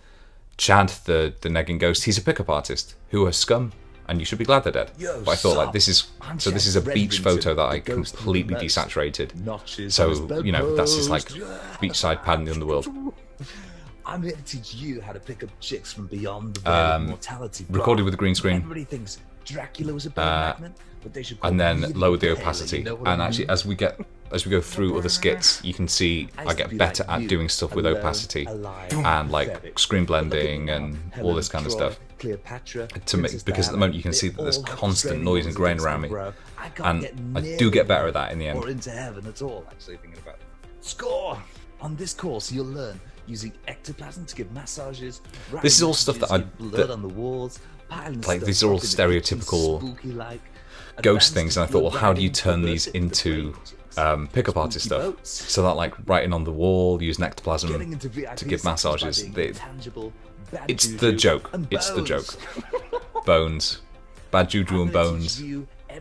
Chad, the negging ghost. He's a pickup artist who are scum, and you should be glad they're dead. But I thought like this is a beach photo that I completely desaturated. So that's his like beachside pad in the underworld. I'm here to teach you how to pick up chicks from beyond the veil of mortality. Recorded with a green screen. Everybody thinks Dracula was a bad but they should and then lowered the opacity. And actually, as we go through other skits, you can see I get better at doing stuff with opacity and like screen blending and all this kind of stuff. Because at the moment you can see that there's constant noise and grain around me, and I do get better at that in the end. Or into heaven at all. Actually thinking about it. Score on this course, you'll learn using ectoplasm to give massages. This is all stuff that blood on the walls. Like these are all stereotypical ghost things, and I thought, well, how do you turn these into pickup artist stuff? So that like writing on the wall, using ectoplasm to give massages. It's the joke. It's the joke. Bones, bad juju and bones. I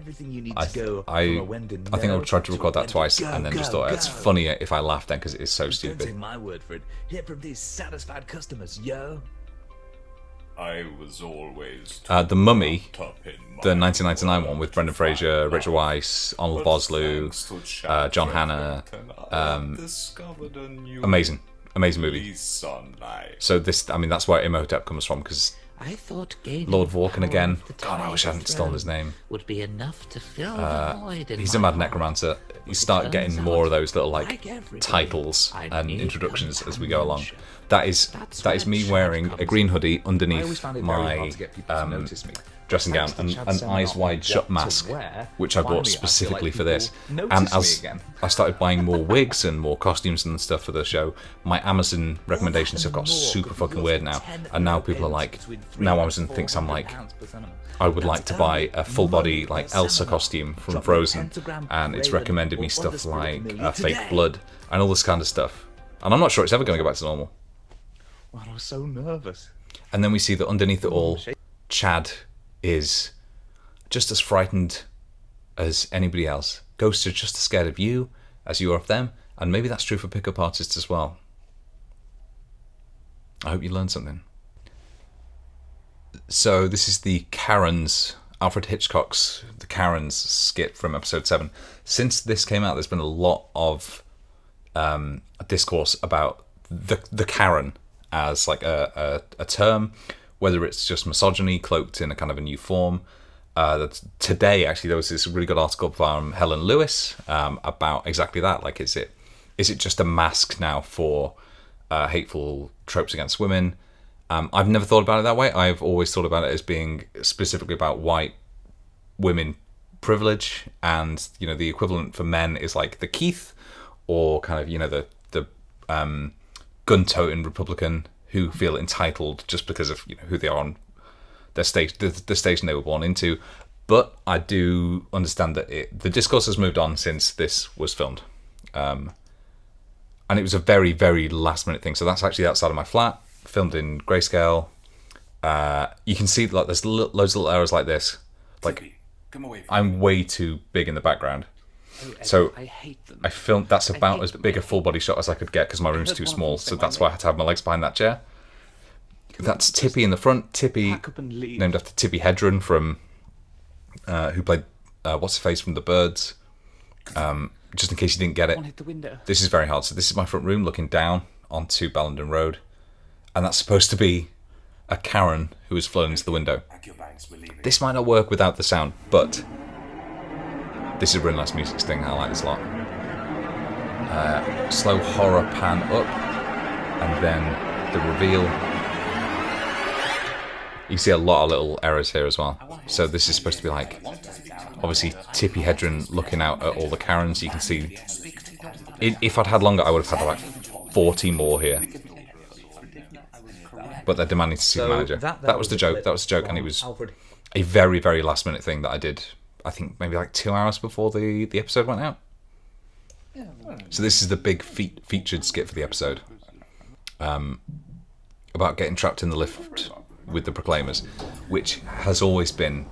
think I tried to record that twice and then just thought it's funnier if I laugh then because it is so stupid. Take my word for it. Hear from these satisfied customers, yo. I was always The Mummy, the 1999 one with Brendan Fraser, Richard Weisz, Arnold Vosloo, John Hannah. Amazing movie. So that's where Imhotep comes from, because Lord Vorkin again. God, I wish I hadn't stolen his name. Would be enough to fill the void in he's a mad necromancer. You start getting more of those little like titles and introductions as we go along. That is me wearing a green hoodie underneath my dressing gown and an eyes wide shut mask, which I bought specifically for this. And as I started buying more wigs and more costumes and stuff for the show, my Amazon recommendations have got super fucking weird now. And now people are like, now Amazon thinks I'm like, I would like to buy a full body like Elsa costume from Frozen, and it's recommended me stuff like fake blood and all this kind of stuff. And I'm not sure it's ever going to go back to normal. Man, I was so nervous. And then we see that underneath it all, Chad is just as frightened as anybody else. Ghosts are just as scared of you as you are of them, and maybe that's true for pickup artists as well. I hope you learned something. So this is the Karens, Alfred Hitchcock's The Karens skit from episode 7. Since this came out, there's been a lot of discourse about the Karen as like a term, whether it's just misogyny cloaked in a kind of a new form. Today, actually, there was this really good article from Helen Lewis about exactly that. Like, is it just a mask now for hateful tropes against women? I've never thought about it that way. I've always thought about it as being specifically about white women privilege, and the equivalent for men is like the Keith, or kind of the gun-toting Republican who feel entitled just because of who they are on their the station they were born into. But I do understand that the discourse has moved on since this was filmed, and it was a very, very last-minute thing. So that's actually outside of my flat, filmed in grayscale. You can see like there's loads of little errors like this. Like, I'm way too big in the background. So I filmed, that's about as big a full body shot as I could get because my room's too small, so that's why I had to have my legs behind that chair. That's Tippy in the front. Tippy, named after Tippi Hedren from who played what's her face from The Birds. Just in case you didn't get it, this is very hard. So this is my front room looking down onto Ballenden Road, and that's supposed to be a Karen who has flown into the window. This might not work without the sound, but this is a really nice music sting. I like this a lot. slow horror pan up, and then the reveal. You see a lot of little errors here as well. So this is supposed to be like, obviously, Tippi Hedren looking out at all the Karens. You can see, if I'd had longer, I would have had like 40 more here. But they're demanding to see the manager. That was the joke. That was the joke, and it was a very, very last minute thing that I did. I think maybe like 2 hours before the episode went out. So this is the big featured skit for the episode, about getting trapped in the lift with the Proclaimers, which has always been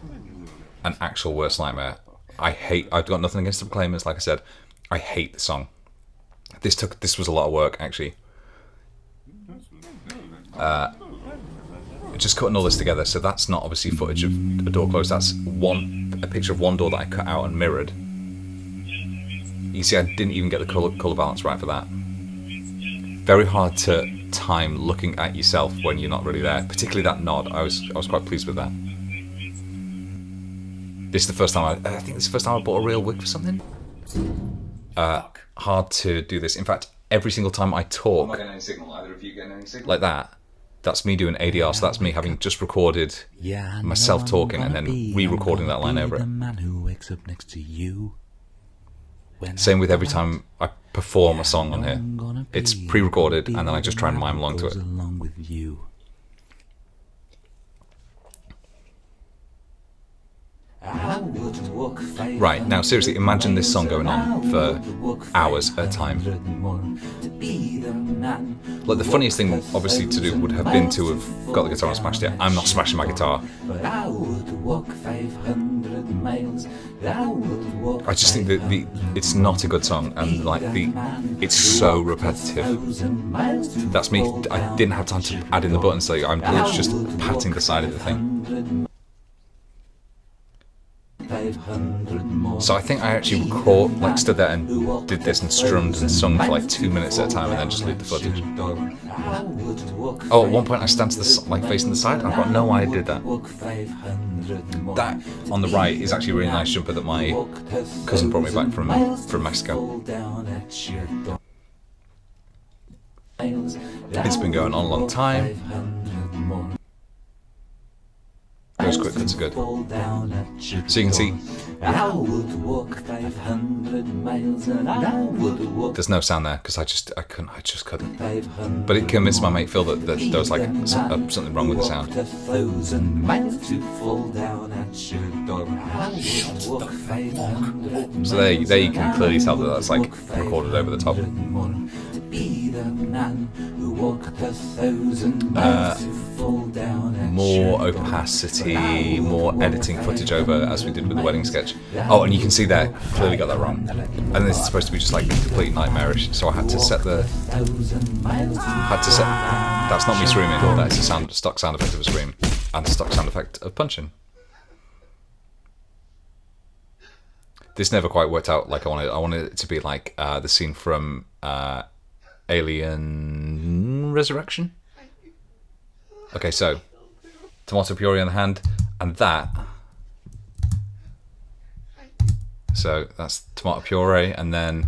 an actual worst nightmare. I've got nothing against the Proclaimers, like I said. I hate the song. This was a lot of work, actually. Just cutting all this together. So that's not obviously footage of a door closed. That's a picture of one door that I cut out and mirrored. You see, I didn't even get the color balance right for that. Very hard to time looking at yourself when you're not really there. Particularly that nod. I was quite pleased with that. This is the first time I think this is the first time I bought a real wig for something. Hard to do this. In fact, every single time I talk, I'm not getting any signal. Either of you getting any signal? Like that. That's me doing ADR. So that's me having just recorded myself talking and then re-recording that line over it. Same with every time I perform a song on here. It's pre-recorded and then I just try and mime along to it. Right, now seriously, imagine this song going on for hours at a time. Like, the funniest thing obviously to do would have been to have got the guitar and smashed it. I'm not smashing my guitar. I just think that it's not a good song, and like it's so repetitive. That's me. I didn't have time to add in the buttons, so I'm literally just patting the side of the thing. So I think I actually stood there and did this and strummed and sung for like 2 minutes at a time and then just looped the footage. Oh, at one point I stand to facing the side and I've got no idea I did that. That on the right is actually a really nice jumper that my cousin brought me back from Mexico. It's been going on a long time. Those quick cuts are good. So you can see there's no sound there because I just couldn't. But it convinced my mate Phil that there was like something wrong with the sound. So there you can clearly tell that that's like recorded over the top. More opacity, more editing footage over as we did with the wedding sketch. Oh, and you can see there, clearly got that wrong. And this is supposed to be just like completely nightmarish, so I had to set that's not me screaming, that's a stock sound effect of a scream and a stock sound effect of punching. This never quite worked out like I wanted. I wanted it to be like the scene from Alien Resurrection. Okay, so tomato puree on the hand, and that. So that's tomato puree, and then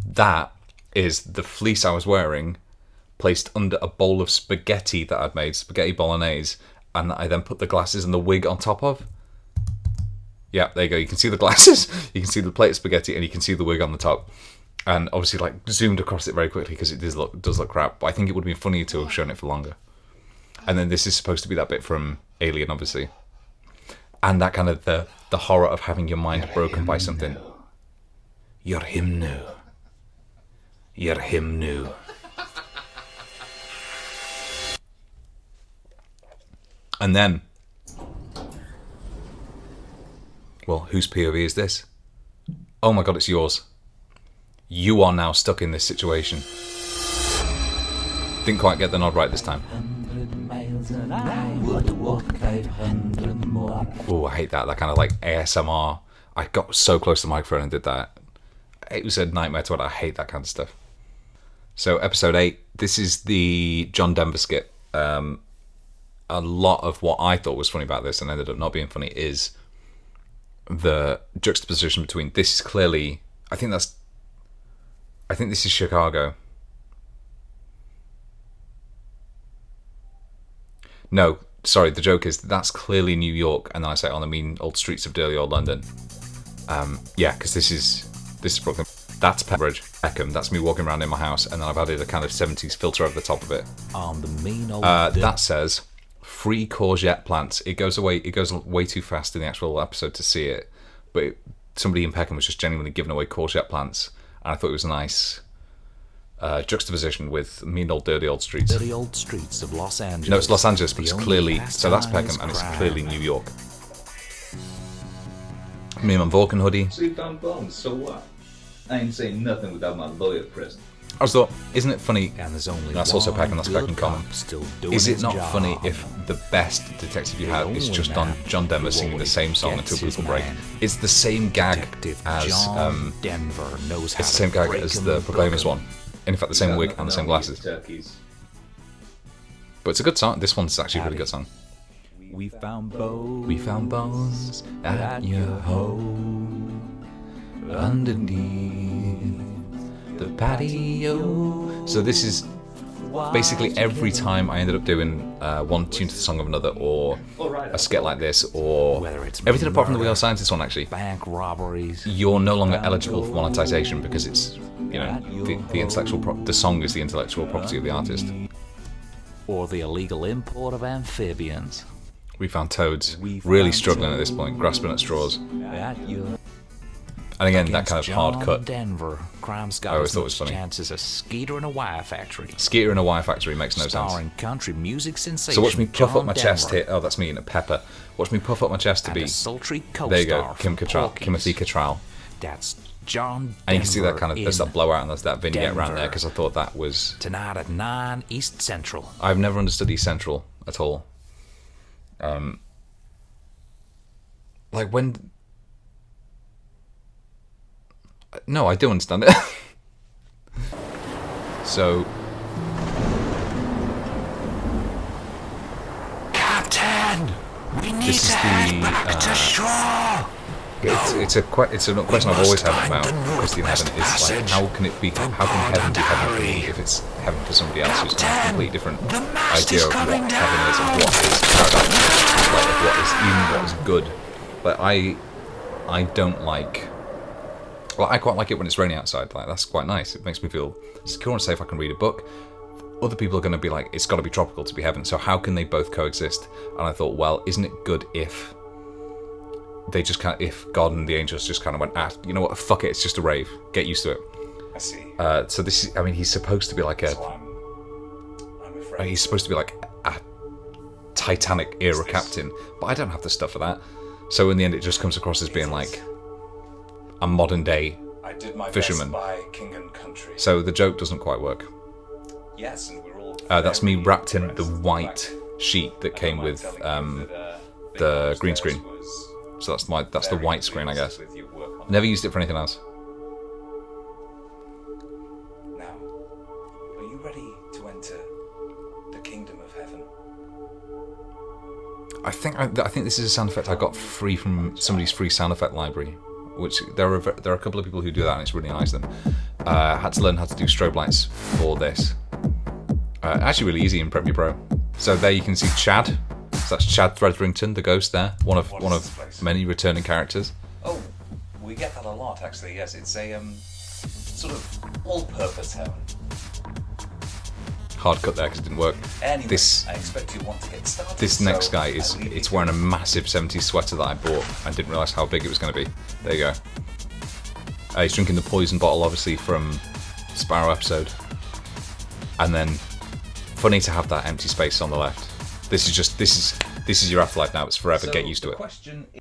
that is the fleece I was wearing, placed under a bowl of spaghetti that I'd made, spaghetti bolognese, and I then put the glasses and the wig on top of. Yeah, there you go. You can see the glasses, you can see the plate of spaghetti, and you can see the wig on the top. And obviously, like, zoomed across it very quickly because it does look crap. But I think it would have been funnier to have shown it for longer. And then this is supposed to be that bit from Alien, obviously. And that kind of the horror of having your mind broken by something. You're him now. You're him now. And then, well, whose POV is this? Oh my god, it's yours. You are now stuck in this situation. Didn't quite get the nod right this time. Oh, I hate that. That kind of like ASMR. I got so close to the microphone and did that. It was a nightmare to watch. I hate that kind of stuff. So episode 8. This is the John Denver skit. A lot of what I thought was funny about this and ended up not being funny is the juxtaposition between this is clearly, I think that's I think this is Chicago. No, sorry, the joke is that's clearly New York, and then I say on the mean old streets of dirty old London. Yeah, because this is Brooklyn. That's Peckham. That's me walking around in my house, and then I've added a kind of 70s filter over the top of it. On the mean old that says free courgette plants. It goes way too fast in the actual episode to see it, but somebody in Peckham was just genuinely giving away courgette plants, and I thought it was a nice juxtaposition with mean old dirty old streets. Dirty old streets of Los Angeles. No, it's Los Angeles, but it's clearly, so that's Peckham, and it's clearly New York. Me and my Vulcan hoodie. So you found bones, so what? I ain't saying nothing without my lawyer present. I just thought, isn't it funny? And there's only that's also Peckham, that's Peckham Common. Is it not funny if the best detective you have is just on John Denver singing the same song until people break? It's the same gag as Denver knows how it's the same gag as the Proclaimers one. In fact, the same wig and the same glasses. But it's a good song. This one's actually a really good song. We found bones. We found bones at your home underneath the patio. So this is basically every time I ended up doing one tune to the song of another, or a skit like this, or everything apart from the Wheel of Scientist one, actually. Bank robberies. You're no longer eligible for monetization because it's, you know, the intellectual the song is the intellectual property of the artist. Or the illegal import of amphibians. We found toads, really struggling at this point, grasping at straws. And again, that kind of hard cut. Denver, crime's got I always thought it was funny. chances as Skeeter in a Wire Factory. Skeeter in a Wire Factory makes no sense. Starring country music sensation. So watch me puff John up my chest Denver. here. Oh, that's me eating a pepper. Watch me puff up my chest to And be. a sultry co-star There you go, from Timothy Porky's. Cattrall. That's John Denver. And you can see that kind of there's in that blowout and there's that vignette around there Denver. because I thought that was. Tonight at 9 East Central. I've never understood East Central at all. Like when. No, I do understand it. So. Captain, we need This is to head the, back to shore. It's a question I've always had about Christian heaven. Is like, how can it be? How can heaven be heaven for me if it's heaven for somebody else who's got a completely different idea of what heaven is and what is paradise, like of what is even what is good. Like I don't like. Well, I quite like it when it's raining outside. Like that's quite nice. It makes me feel secure and safe. I can read a book. Other people are going to be like, it's got to be tropical to be heaven. So how can they both coexist? And I thought, well, isn't it good if they just kind of, if God and the angels just kind of went, you know what, fuck it, it's just a rave. Get used to it. I see. So this is, I mean, he's supposed to be like So I'm afraid. he's supposed to be like a Titanic era captain, but I don't have the stuff for that. So in the end, it just comes across as being like a modern day I did my fisherman. best by king and country. So the joke doesn't quite work. Yes, and we're all. That's me very wrapped in the impressed. white In fact, sheet that I came don't with mind telling you that, the Big green Boss screen. was So that's the very white screen, I pleased guess. with your work on Never used it for anything else. it. Now, are you ready to enter the kingdom of heaven? I think this is a sound effect I got free from somebody's free sound effect library, which there are a couple of people who do that and it's really nice. Then I had to learn how to do strobe lights for this. Actually, really easy in Premiere Pro. So there you can see Chad. So that's Chad Threadrington, the ghost there, one of many returning characters. Oh, we get that a lot, actually. Yes, it's a sort of all-purpose heaven. Hard cut there because it didn't work. Anyway, This I expect you want to get started. this next so guy I is leave it's you wearing a to- massive 70s sweater that I bought and didn't realise how big it was going to be. There you go. He's drinking the poison bottle, obviously from Sparrow episode. And then, funny to have that empty space on the left. This is your afterlife now. It's forever. So Get used to the it. question is,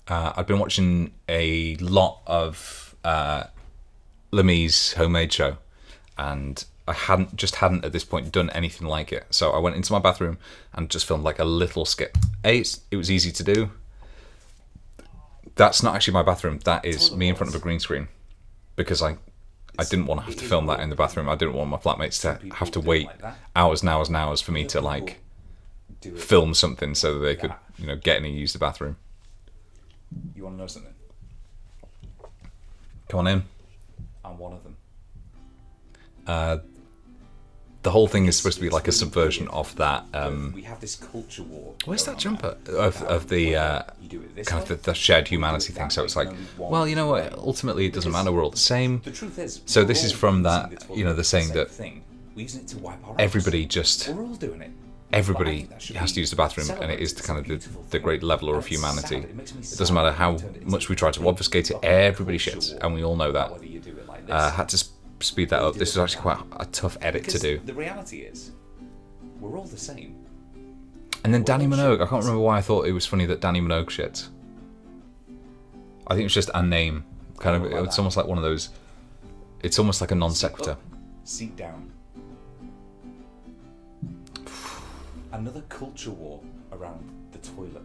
I've been watching a lot of Lemmy's homemade show, and I hadn't at this point done anything like it. So I went into my bathroom and just filmed like a little skit. It was easy to do. That's not actually my bathroom. That is me in front of a green screen, because I didn't want to have to film that in the bathroom. I didn't want my flatmates to have to wait hours and hours and hours for me to like film something so that they could, get in and use the bathroom. You want to know something? Come on in. I'm one of them. The whole thing is supposed to be like a subversion of that. We have this culture war. Where's that jumper of the kind of the shared humanity thing? So it's like, well, you know what? Ultimately, it doesn't matter. We're all the same. The truth is, So this is from that. You know, the saying that we're using it to wipe our everybody ass. just We're all doing it. everybody has to use the bathroom, and it is the kind of the great leveler of humanity. It doesn't matter how much we try to obfuscate it. Everybody shits, and we all know that. Whether you do it like Had to speed that up. This was actually quite a tough edit to do. The reality is, we're all the same. And then Danny Minogue. I can't remember why I thought it was funny that Danny Minogue shits. I think it was just a name. Kind of. It's almost like one of those. It's almost like a non sequitur. Seat down. Another culture war around the toilet.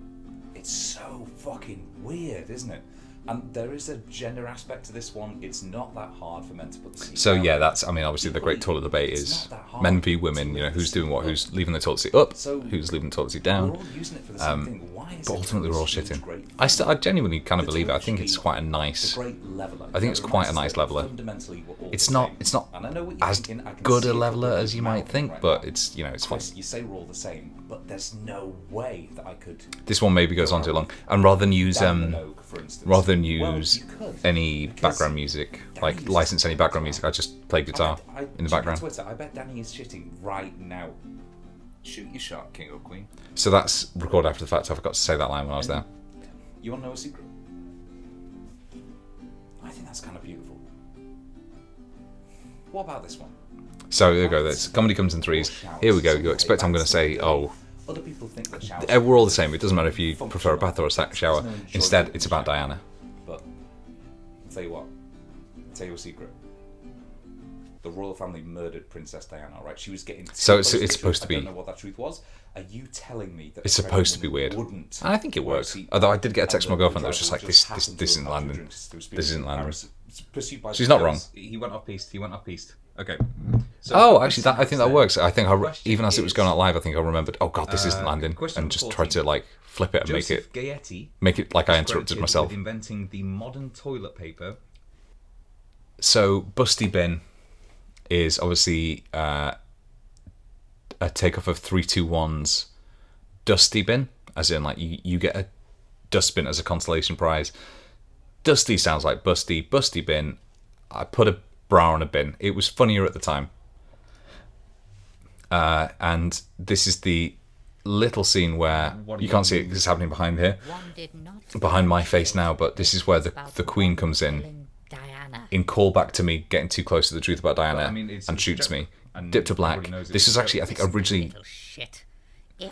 It's so fucking weird, isn't it? And there is a gender aspect to this one. It's not that hard for men to put the seat So down. yeah, that's. I mean, obviously the great toilet debate is men v women. You know, who's doing what? Who's leaving the toilet seat up? Who's leaving the toilet seat down? We're all using it for the same thing. Why is But it ultimately, we're all this huge, shitting. great I genuinely kind of believe it. I think it's quite a nice. the great leveler? I think it's quite a nice leveler. Fundamentally, we're all It's the not. same. It's not And I know what you're as thinking. I can good see a it leveler from as you your might mouth think, right but now. it's it's fine. Chris, you say we're all the same, but there's no way that I could. This one maybe goes on too long, and rather than use Minogue, for instance. rather than Well, use you could, any because background music, like Danny's license any background shitting music, I just play guitar in the check background. Twitter, I bet Danny is shitting right now. Shoot your shot, King or Queen. So that's recorded after the fact. I forgot to say that line when I was there. You want to know a secret? I think that's kind of beautiful. What about this one? So there we go. That's comedy comes in threes. Here we go. You expect I'm going to say, oh, Other people think that showers we're all the same. It doesn't matter if you prefer a bath or a shower. Instead, it's about Diana. But I'll tell you what. I'll tell you a secret. The royal family murdered Princess Diana, right? She was getting. So it's supposed to be. I don't know what that truth was. Are you telling me that It's a supposed to be pregnant weird. woman wouldn't And I think it wear a works. seatbelt Although I did get a text from my and the girlfriend that was just driver like, this happened to isn't have a few landing. drinks through speed This isn't landing. Paris, pursued by She's the not wrong. girls. He went off piste. Okay. So Oh, actually, I think that works. I think question even as it was is, going out live, I think I remembered. Oh God, this isn't landing, question and just number tried to 14. like flip it and Joseph Gaetti make it like I is interrupted credited myself. with inventing the modern toilet paper. So Busty Bin is obviously a takeoff of 321's Dusty Bin, as in like you get a dustbin as a consolation prize. Dusty sounds like Busty. Busty Bin. I put a bra on a bin. It was funnier at the time. And this is the little scene where you can't see it because it's happening behind here, behind my face now. But this is where the Queen comes in callback to me getting too close to the truth about Diana, and shoots me. Dip to black. This is actually, I think, originally.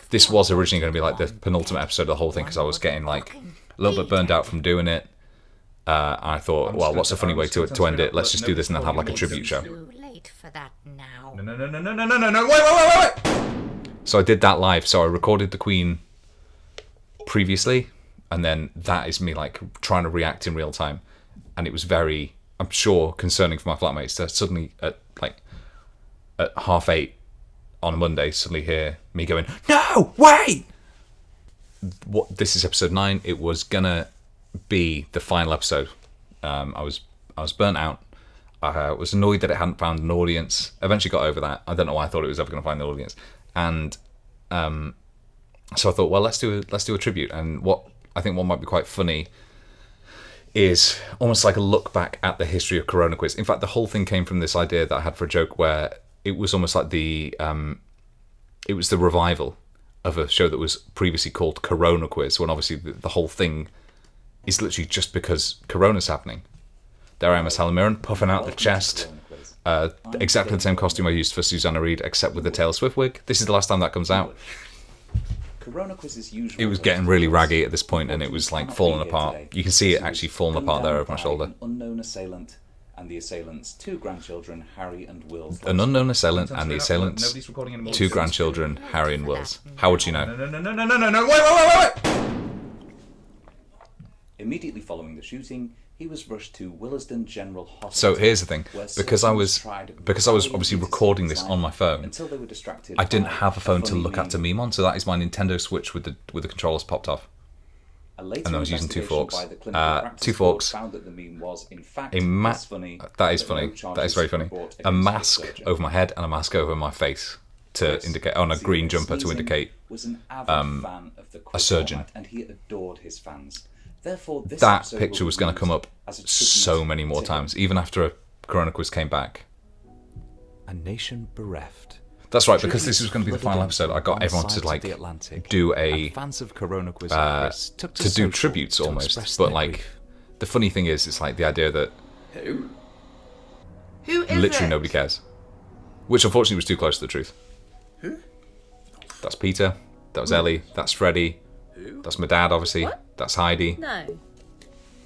This was originally going to be like the penultimate episode of the whole thing because I was getting like a little bit burned out from doing it. I thought, well, what's a funny way to end it? Let's just do this and then have like a tribute show. Too late for that now. No, wait. So I did that live. So I recorded the Queen previously, and then that is me like trying to react in real time, and it was very, I'm sure, concerning for my flatmates to suddenly at 8:30 on a Monday suddenly hear me going, "No, wait!" What? This is episode 9. It was gonna be the final episode. I was burnt out. I was annoyed that it hadn't found an audience. Eventually got over that. I don't know why I thought it was ever going to find an audience. And so I thought, well, let's do a tribute. And what might be quite funny is almost like a look back at the history of CoronaQuiz. In fact, the whole thing came from this idea that I had for a joke where it was almost like it was the revival of a show that was previously called CoronaQuiz, when obviously the whole thing is literally just because Corona's happening. There I am as Helen Mirren, puffing out the chest. Exactly the same costume I used for Susanna Reid, except with the Taylor Swift wig. This is the last time that comes out. It was getting really raggy at this point, and it was like falling apart. You can see it actually falling apart there over my shoulder. An unknown assailant and the assailant's 2 grandchildren, Harry and Wills. An unknown assailant and the assailant's 2 grandchildren, Harry and Wills. How would you know? No, wait! Immediately following the shooting, he was rushed to Willesden General Hospital. So here's the thing, because I was obviously recording this on my phone, until they were distracted. I didn't have a phone to look at to meme on, so that is my Nintendo Switch with the controllers popped off. A later And I was using two investigation forks. by the clinical practice Two forks. board found that the meme was, in fact, A less funny. That is but no funny. That is charges very funny. were brought A against the mask surgeon. over my head and a mask over my face to Chris, indicate on a see, green jumper to Sneezing indicate was an avid fan of the quiz surgeon. format, and he adored his fans. Therefore, this that episode picture will was be going to come used up as a so tribute many more to him. times, even after CoronaQuiz came back. A nation bereft. That's right, because this was going to be the final episode. I got everyone to like do a fans of CoronaQuiz took to do tributes almost. But like, the funny thing is, it's like the idea that Who? Who is literally it? nobody cares, which unfortunately was too close to the truth. Who? That's Peter. That was Ellie. That's Freddie. That's my dad, obviously. What? That's Heidi. No.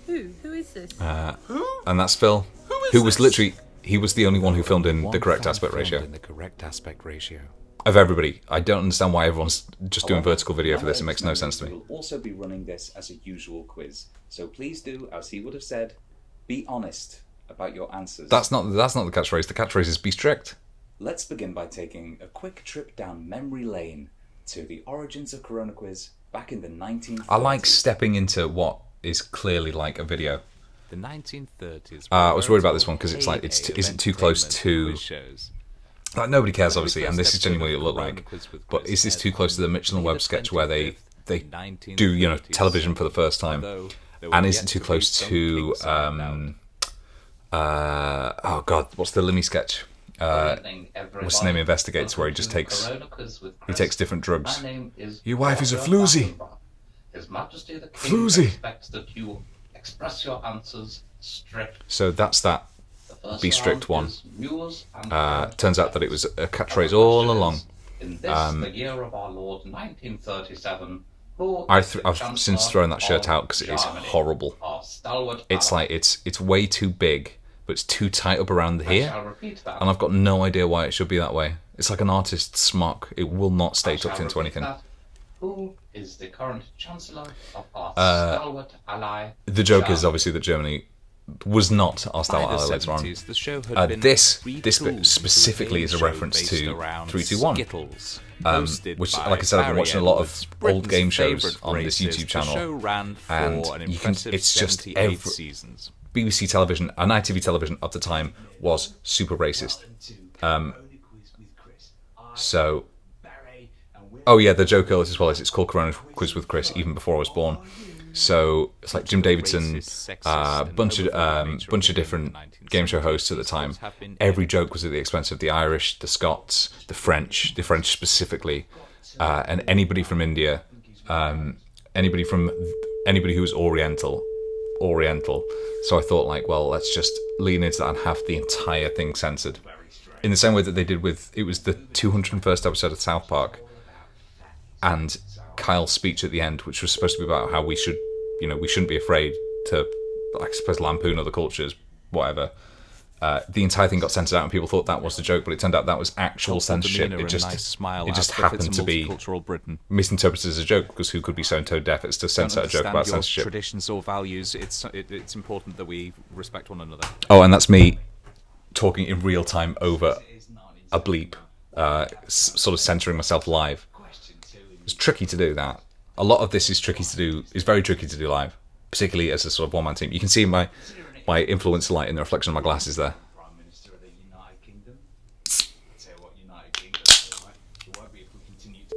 Who is this? And that's Phil, who was literally, he was the only one who filmed in One the correct fan aspect filmed ratio in the correct aspect ratio. of everybody. I don't understand why everyone's just doing However, vertical video for none this. It of makes his no members sense to me. will also be running this as a usual quiz. So please do, as he would have said, be honest about your answers. That's not the catchphrase. The catchphrase is be strict. Let's begin by taking a quick trip down memory lane to the origins of CoronaQuiz back in the 1930s. I like stepping into what is clearly like a video. The 1930s. I was worried about this one because it's like, is it too close to... Like, nobody cares, obviously, and this is genuinely what it looked like. But is this too close to the Mitchell and Webb sketch where they do, you know, television for the first time? And is it too close to... oh, God, what's the Limmy sketch? What's the name? Investigates, where he just takes different drugs. Your wife is a floozy. His Majesty the King Floozy. expects that you express your answers strict. So that's that. The first Be strict round one. is Muse and Turns out that it was a catchphrase all along. In this, the year of our Lord 1937, who I've is the since Chancellor thrown that shirt of out because it is Germany, horrible. our stalwart It's ally? like it's way too big, but it's too tight up around I here, shall repeat that. and I've got no idea why it should be that way. It's like an artist's smock. It will not stay I shall tucked into repeat anything. that. Who is the current Chancellor of our stalwart ally? The joke is Germany? obviously that Germany was not our By style the ally later on. 70s, the show had been This retooled bit into specifically a is a show reference based to around 321, Skittles, which, hosted like I said, I've been by watching a lot of Edwards, old Britain's game shows favourite on this racist. YouTube channel, The show ran for and an you can, impressive it's just 78 seasons. BBC television and ITV television at the time was super racist. Oh yeah, the joke as well is it's called CoronaQuiz with Chris even before I was born. So it's like Jim Davidson, bunch of different game show hosts at the time. Every joke was at the expense of the Irish, the Scots, the French specifically, and anybody from India, anybody who was Oriental. So I thought, like, well, let's just lean into that and have the entire thing censored. In the same way that they did with, it was the 201st episode of South Park, and Kyle's speech at the end, which was supposed to be about how we shouldn't be afraid to, I suppose, lampoon other cultures, whatever. The entire thing got censored out, and people thought that was the joke, but it turned out that was actual censorship. It just happened to be misinterpreted as a joke, because who could be so tone deaf as to censor a joke about censorship? Traditions or values, it's important that we respect one another. Oh, and that's me talking in real time over a bleep, sort of censoring myself live. It's tricky to do that. A lot of this is very tricky to do live, particularly as a sort of one-man team. You can see my influencer light in the reflection of my glasses there. Prime Minister of the United Kingdom. I'll tell you what, United Kingdom, alright? It won't be if we continue to...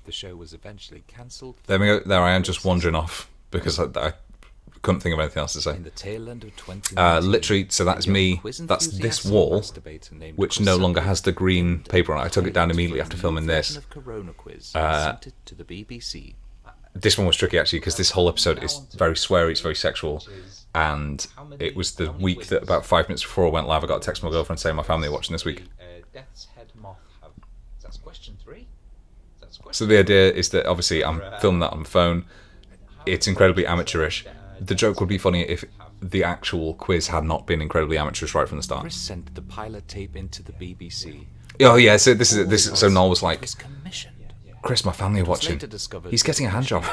The show was eventually cancelled. There we go. There I am, just wandering off because I couldn't think of anything else to say. In the tail end of 2019, literally, so that's me. That's this wall, which no longer has the green paper on it. I took it down immediately after filming this. To the BBC. This one was tricky actually because this whole episode is very sweary, it's very sexual, and it was the week that about 5 minutes before I went live, I got a text from my girlfriend saying my family are watching this week. Death's head moth have... That's question 3? So the idea is that obviously I'm filming that on my phone. It's incredibly amateurish. The joke would be funny if the actual quiz had not been incredibly amateurish right from the start. Chris sent the pilot tape into the BBC. Oh yeah, so this is so Noel was like, Chris, my family are watching. He's getting a hand job.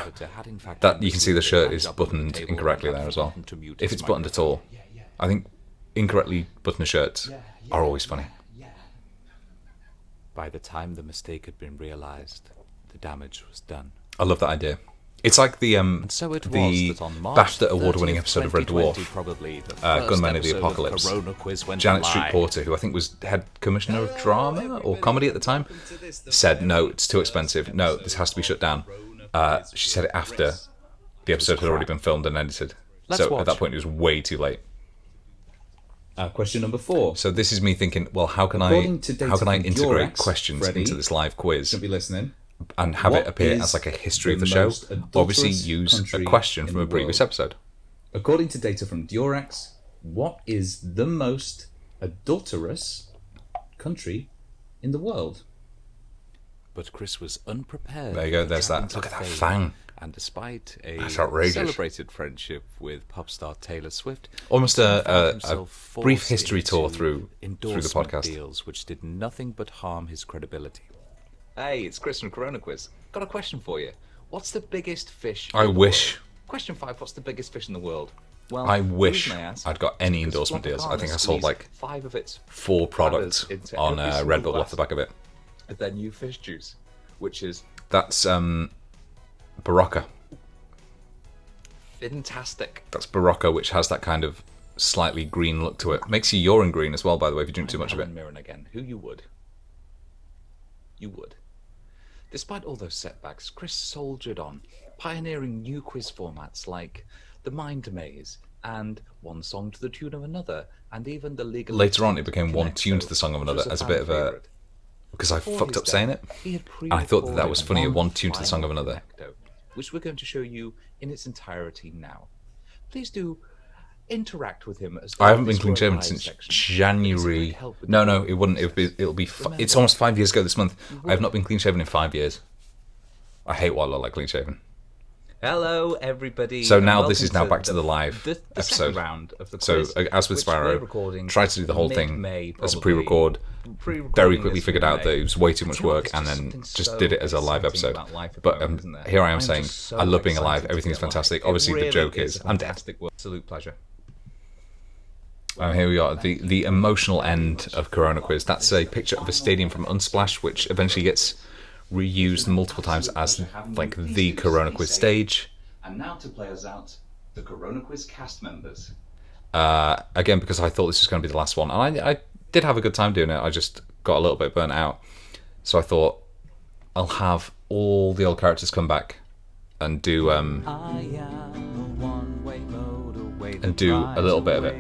That you can see the shirt is buttoned incorrectly there as well. If it's buttoned at all, I think incorrectly buttoned shirts are always funny. By the time the mistake had been realised, the damage was done. I love that idea. It's like the So it the was that on March BAFTA award-winning 30th, episode of Red Dwarf, 2020, probably the Gunmen of the first episode Apocalypse. CoronaQuiz went Janet Street live. Porter, who I think was head commissioner of drama or comedy at the time, said, no, it's too expensive. No, this has to be shut down. She said it after the episode had already been filmed and edited. Let's So watch. at that point, it was way too late. Question number 4. So this is me thinking, well, how can I According to data from integrate Durex, questions Freddie, into this live quiz Should be listening. and have What it appear is as like a history of the the show? most Obviously, adulterous use a country question in from a the previous world? episode. According to data from Durex, what is the most adulterous country in the world? But Chris was unprepared. There you go, for there's that. trappings Look of at that fame. fang. And despite a That's outrageous. celebrated friendship with pop star Taylor Swift, Almost he a found himself brief forced history tour into through the endorsement podcast. deals which did nothing but harm his credibility. Hey, it's Chris from CoronaQuiz. Got a question for you. What's the biggest fish? I in the wish. world? Question 5. What's the biggest fish in the world? Well, I the wish reason I ask I'd got any is because endorsement deals. I think I Tropicana sold like squeezed 5 of its 4 products into on every single Red Bull off glass the back of it. of their new fish juice, which is That's Barocca. fantastic. That's Barocca, which has that kind of slightly green look to it. Makes your urine green as well, by the way, if you drink too much of it. Helen Mirren again. Who you would? You would. Despite all those setbacks, Chris soldiered on, pioneering new quiz formats like the Mind Maze and One Song to the Tune of Another, and even the League of Later on, it Legends became One Connect Tune Show, to the Song of which was Another as a bit of a... fan-favourite. Because I Before fucked his up saying it. death, he had And I thought that was funny, pre-recorded One Tune to the Song of final Another. Connecto, which we're going to show you in its entirety now. Please do interact with him as I haven't been this clean were shaven live since section. January. help with No, the no, it wouldn't. It'll be. Remember, It's almost 5 years ago this month. you I have would. not been clean shaven in 5 years. I hate what I look like clean shaven. Hello, everybody. So and now this welcome is now back to the live the episode. second round of the So quiz, as with which we're Sparrow, recording tried to do the whole thing mid-May, as a probably. pre-record. Pre-recording Very quickly this figured out that mid-May. it was way too much Do you know what? work, There's and then something just so did it as a live exciting episode. about life at But the moment, isn't there? here I am I'm saying just so I love being alive. excited to Everything's be alive. fantastic. It Obviously, the really joke is is a I'm dead. fantastic work. Absolute pleasure. Here we are, the emotional end of CoronaQuiz. That's a picture of a stadium from Unsplash, which eventually gets reused multiple times as like the CoronaQuiz stage. And now to play us out, the CoronaQuiz cast members. Again, because I thought this was going to be the last one, and I did have a good time doing it. I just got a little bit burnt out, so I thought I'll have all the old characters come back and do a little bit of it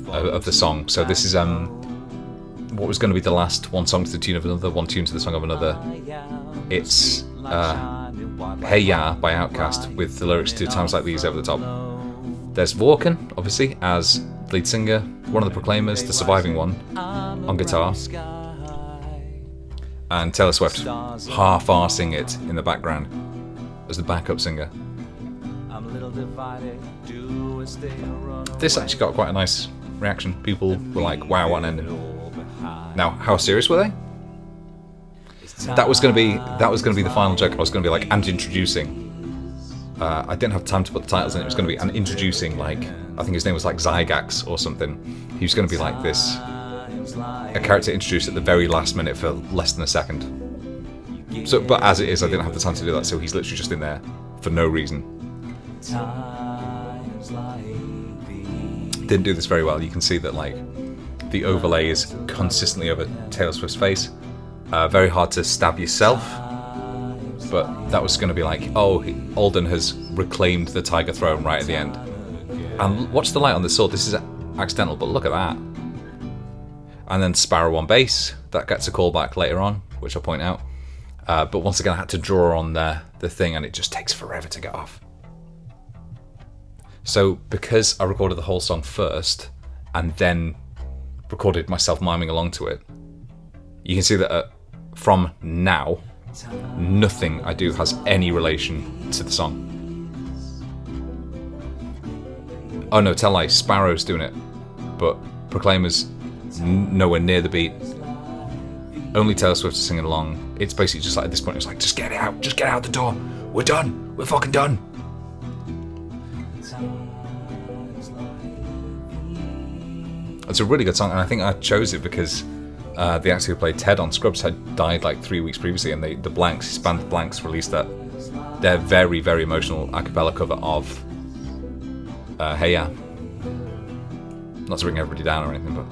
of the song. So this is what was going to be the last One Song to the Tune of Another, One Tune to the Song of Another. It's Hey Ya by Outkast with the lyrics to Times Like These over the top. There's Vorken, obviously, as lead singer, one of the Proclaimers, the surviving one, on guitar, and Taylor Swift half-arsing it in the background as the backup singer. This actually got quite a nice reaction. People were like, wow, what an ending. Now, how serious were they? That was going to be the final joke. I was going to be like, and introducing. I didn't have time to put the titles in. It was going to be and introducing, like, I think his name was like Zygax or something. He was going to be like this, a character introduced at the very last minute for less than a second. So, but as it is, I didn't have the time to do that. So he's literally just in there for no reason. Didn't do this very well. You can see that like the overlay is consistently over Taylor Swift's face. Very hard to stab yourself. But that was going to be like, oh, Alden has reclaimed the Tiger Throne right at the end. And watch the light on the sword. This is accidental, but look at that. And then Sparrow on bass. That gets a callback later on, which I'll point out. But once again, I had to draw on the thing, and it just takes forever to get off. So because I recorded the whole song first, and then recorded myself miming along to it, you can see that from now, nothing I do has any relation to the song. Oh no, tell lie, Sparrow's doing it, but Proclaimer's nowhere near the beat. Only Taylor Swift is singing along. It's basically just like at this point, it's like, just get out the door. We're done. We're fucking done. It's a really good song, and I think I chose it because The actor who played Ted on Scrubs had died like 3 weeks previously, and the Blanks, Band Blanks, released their very, very emotional a cappella cover of Hey Ya. Not to bring everybody down or anything, but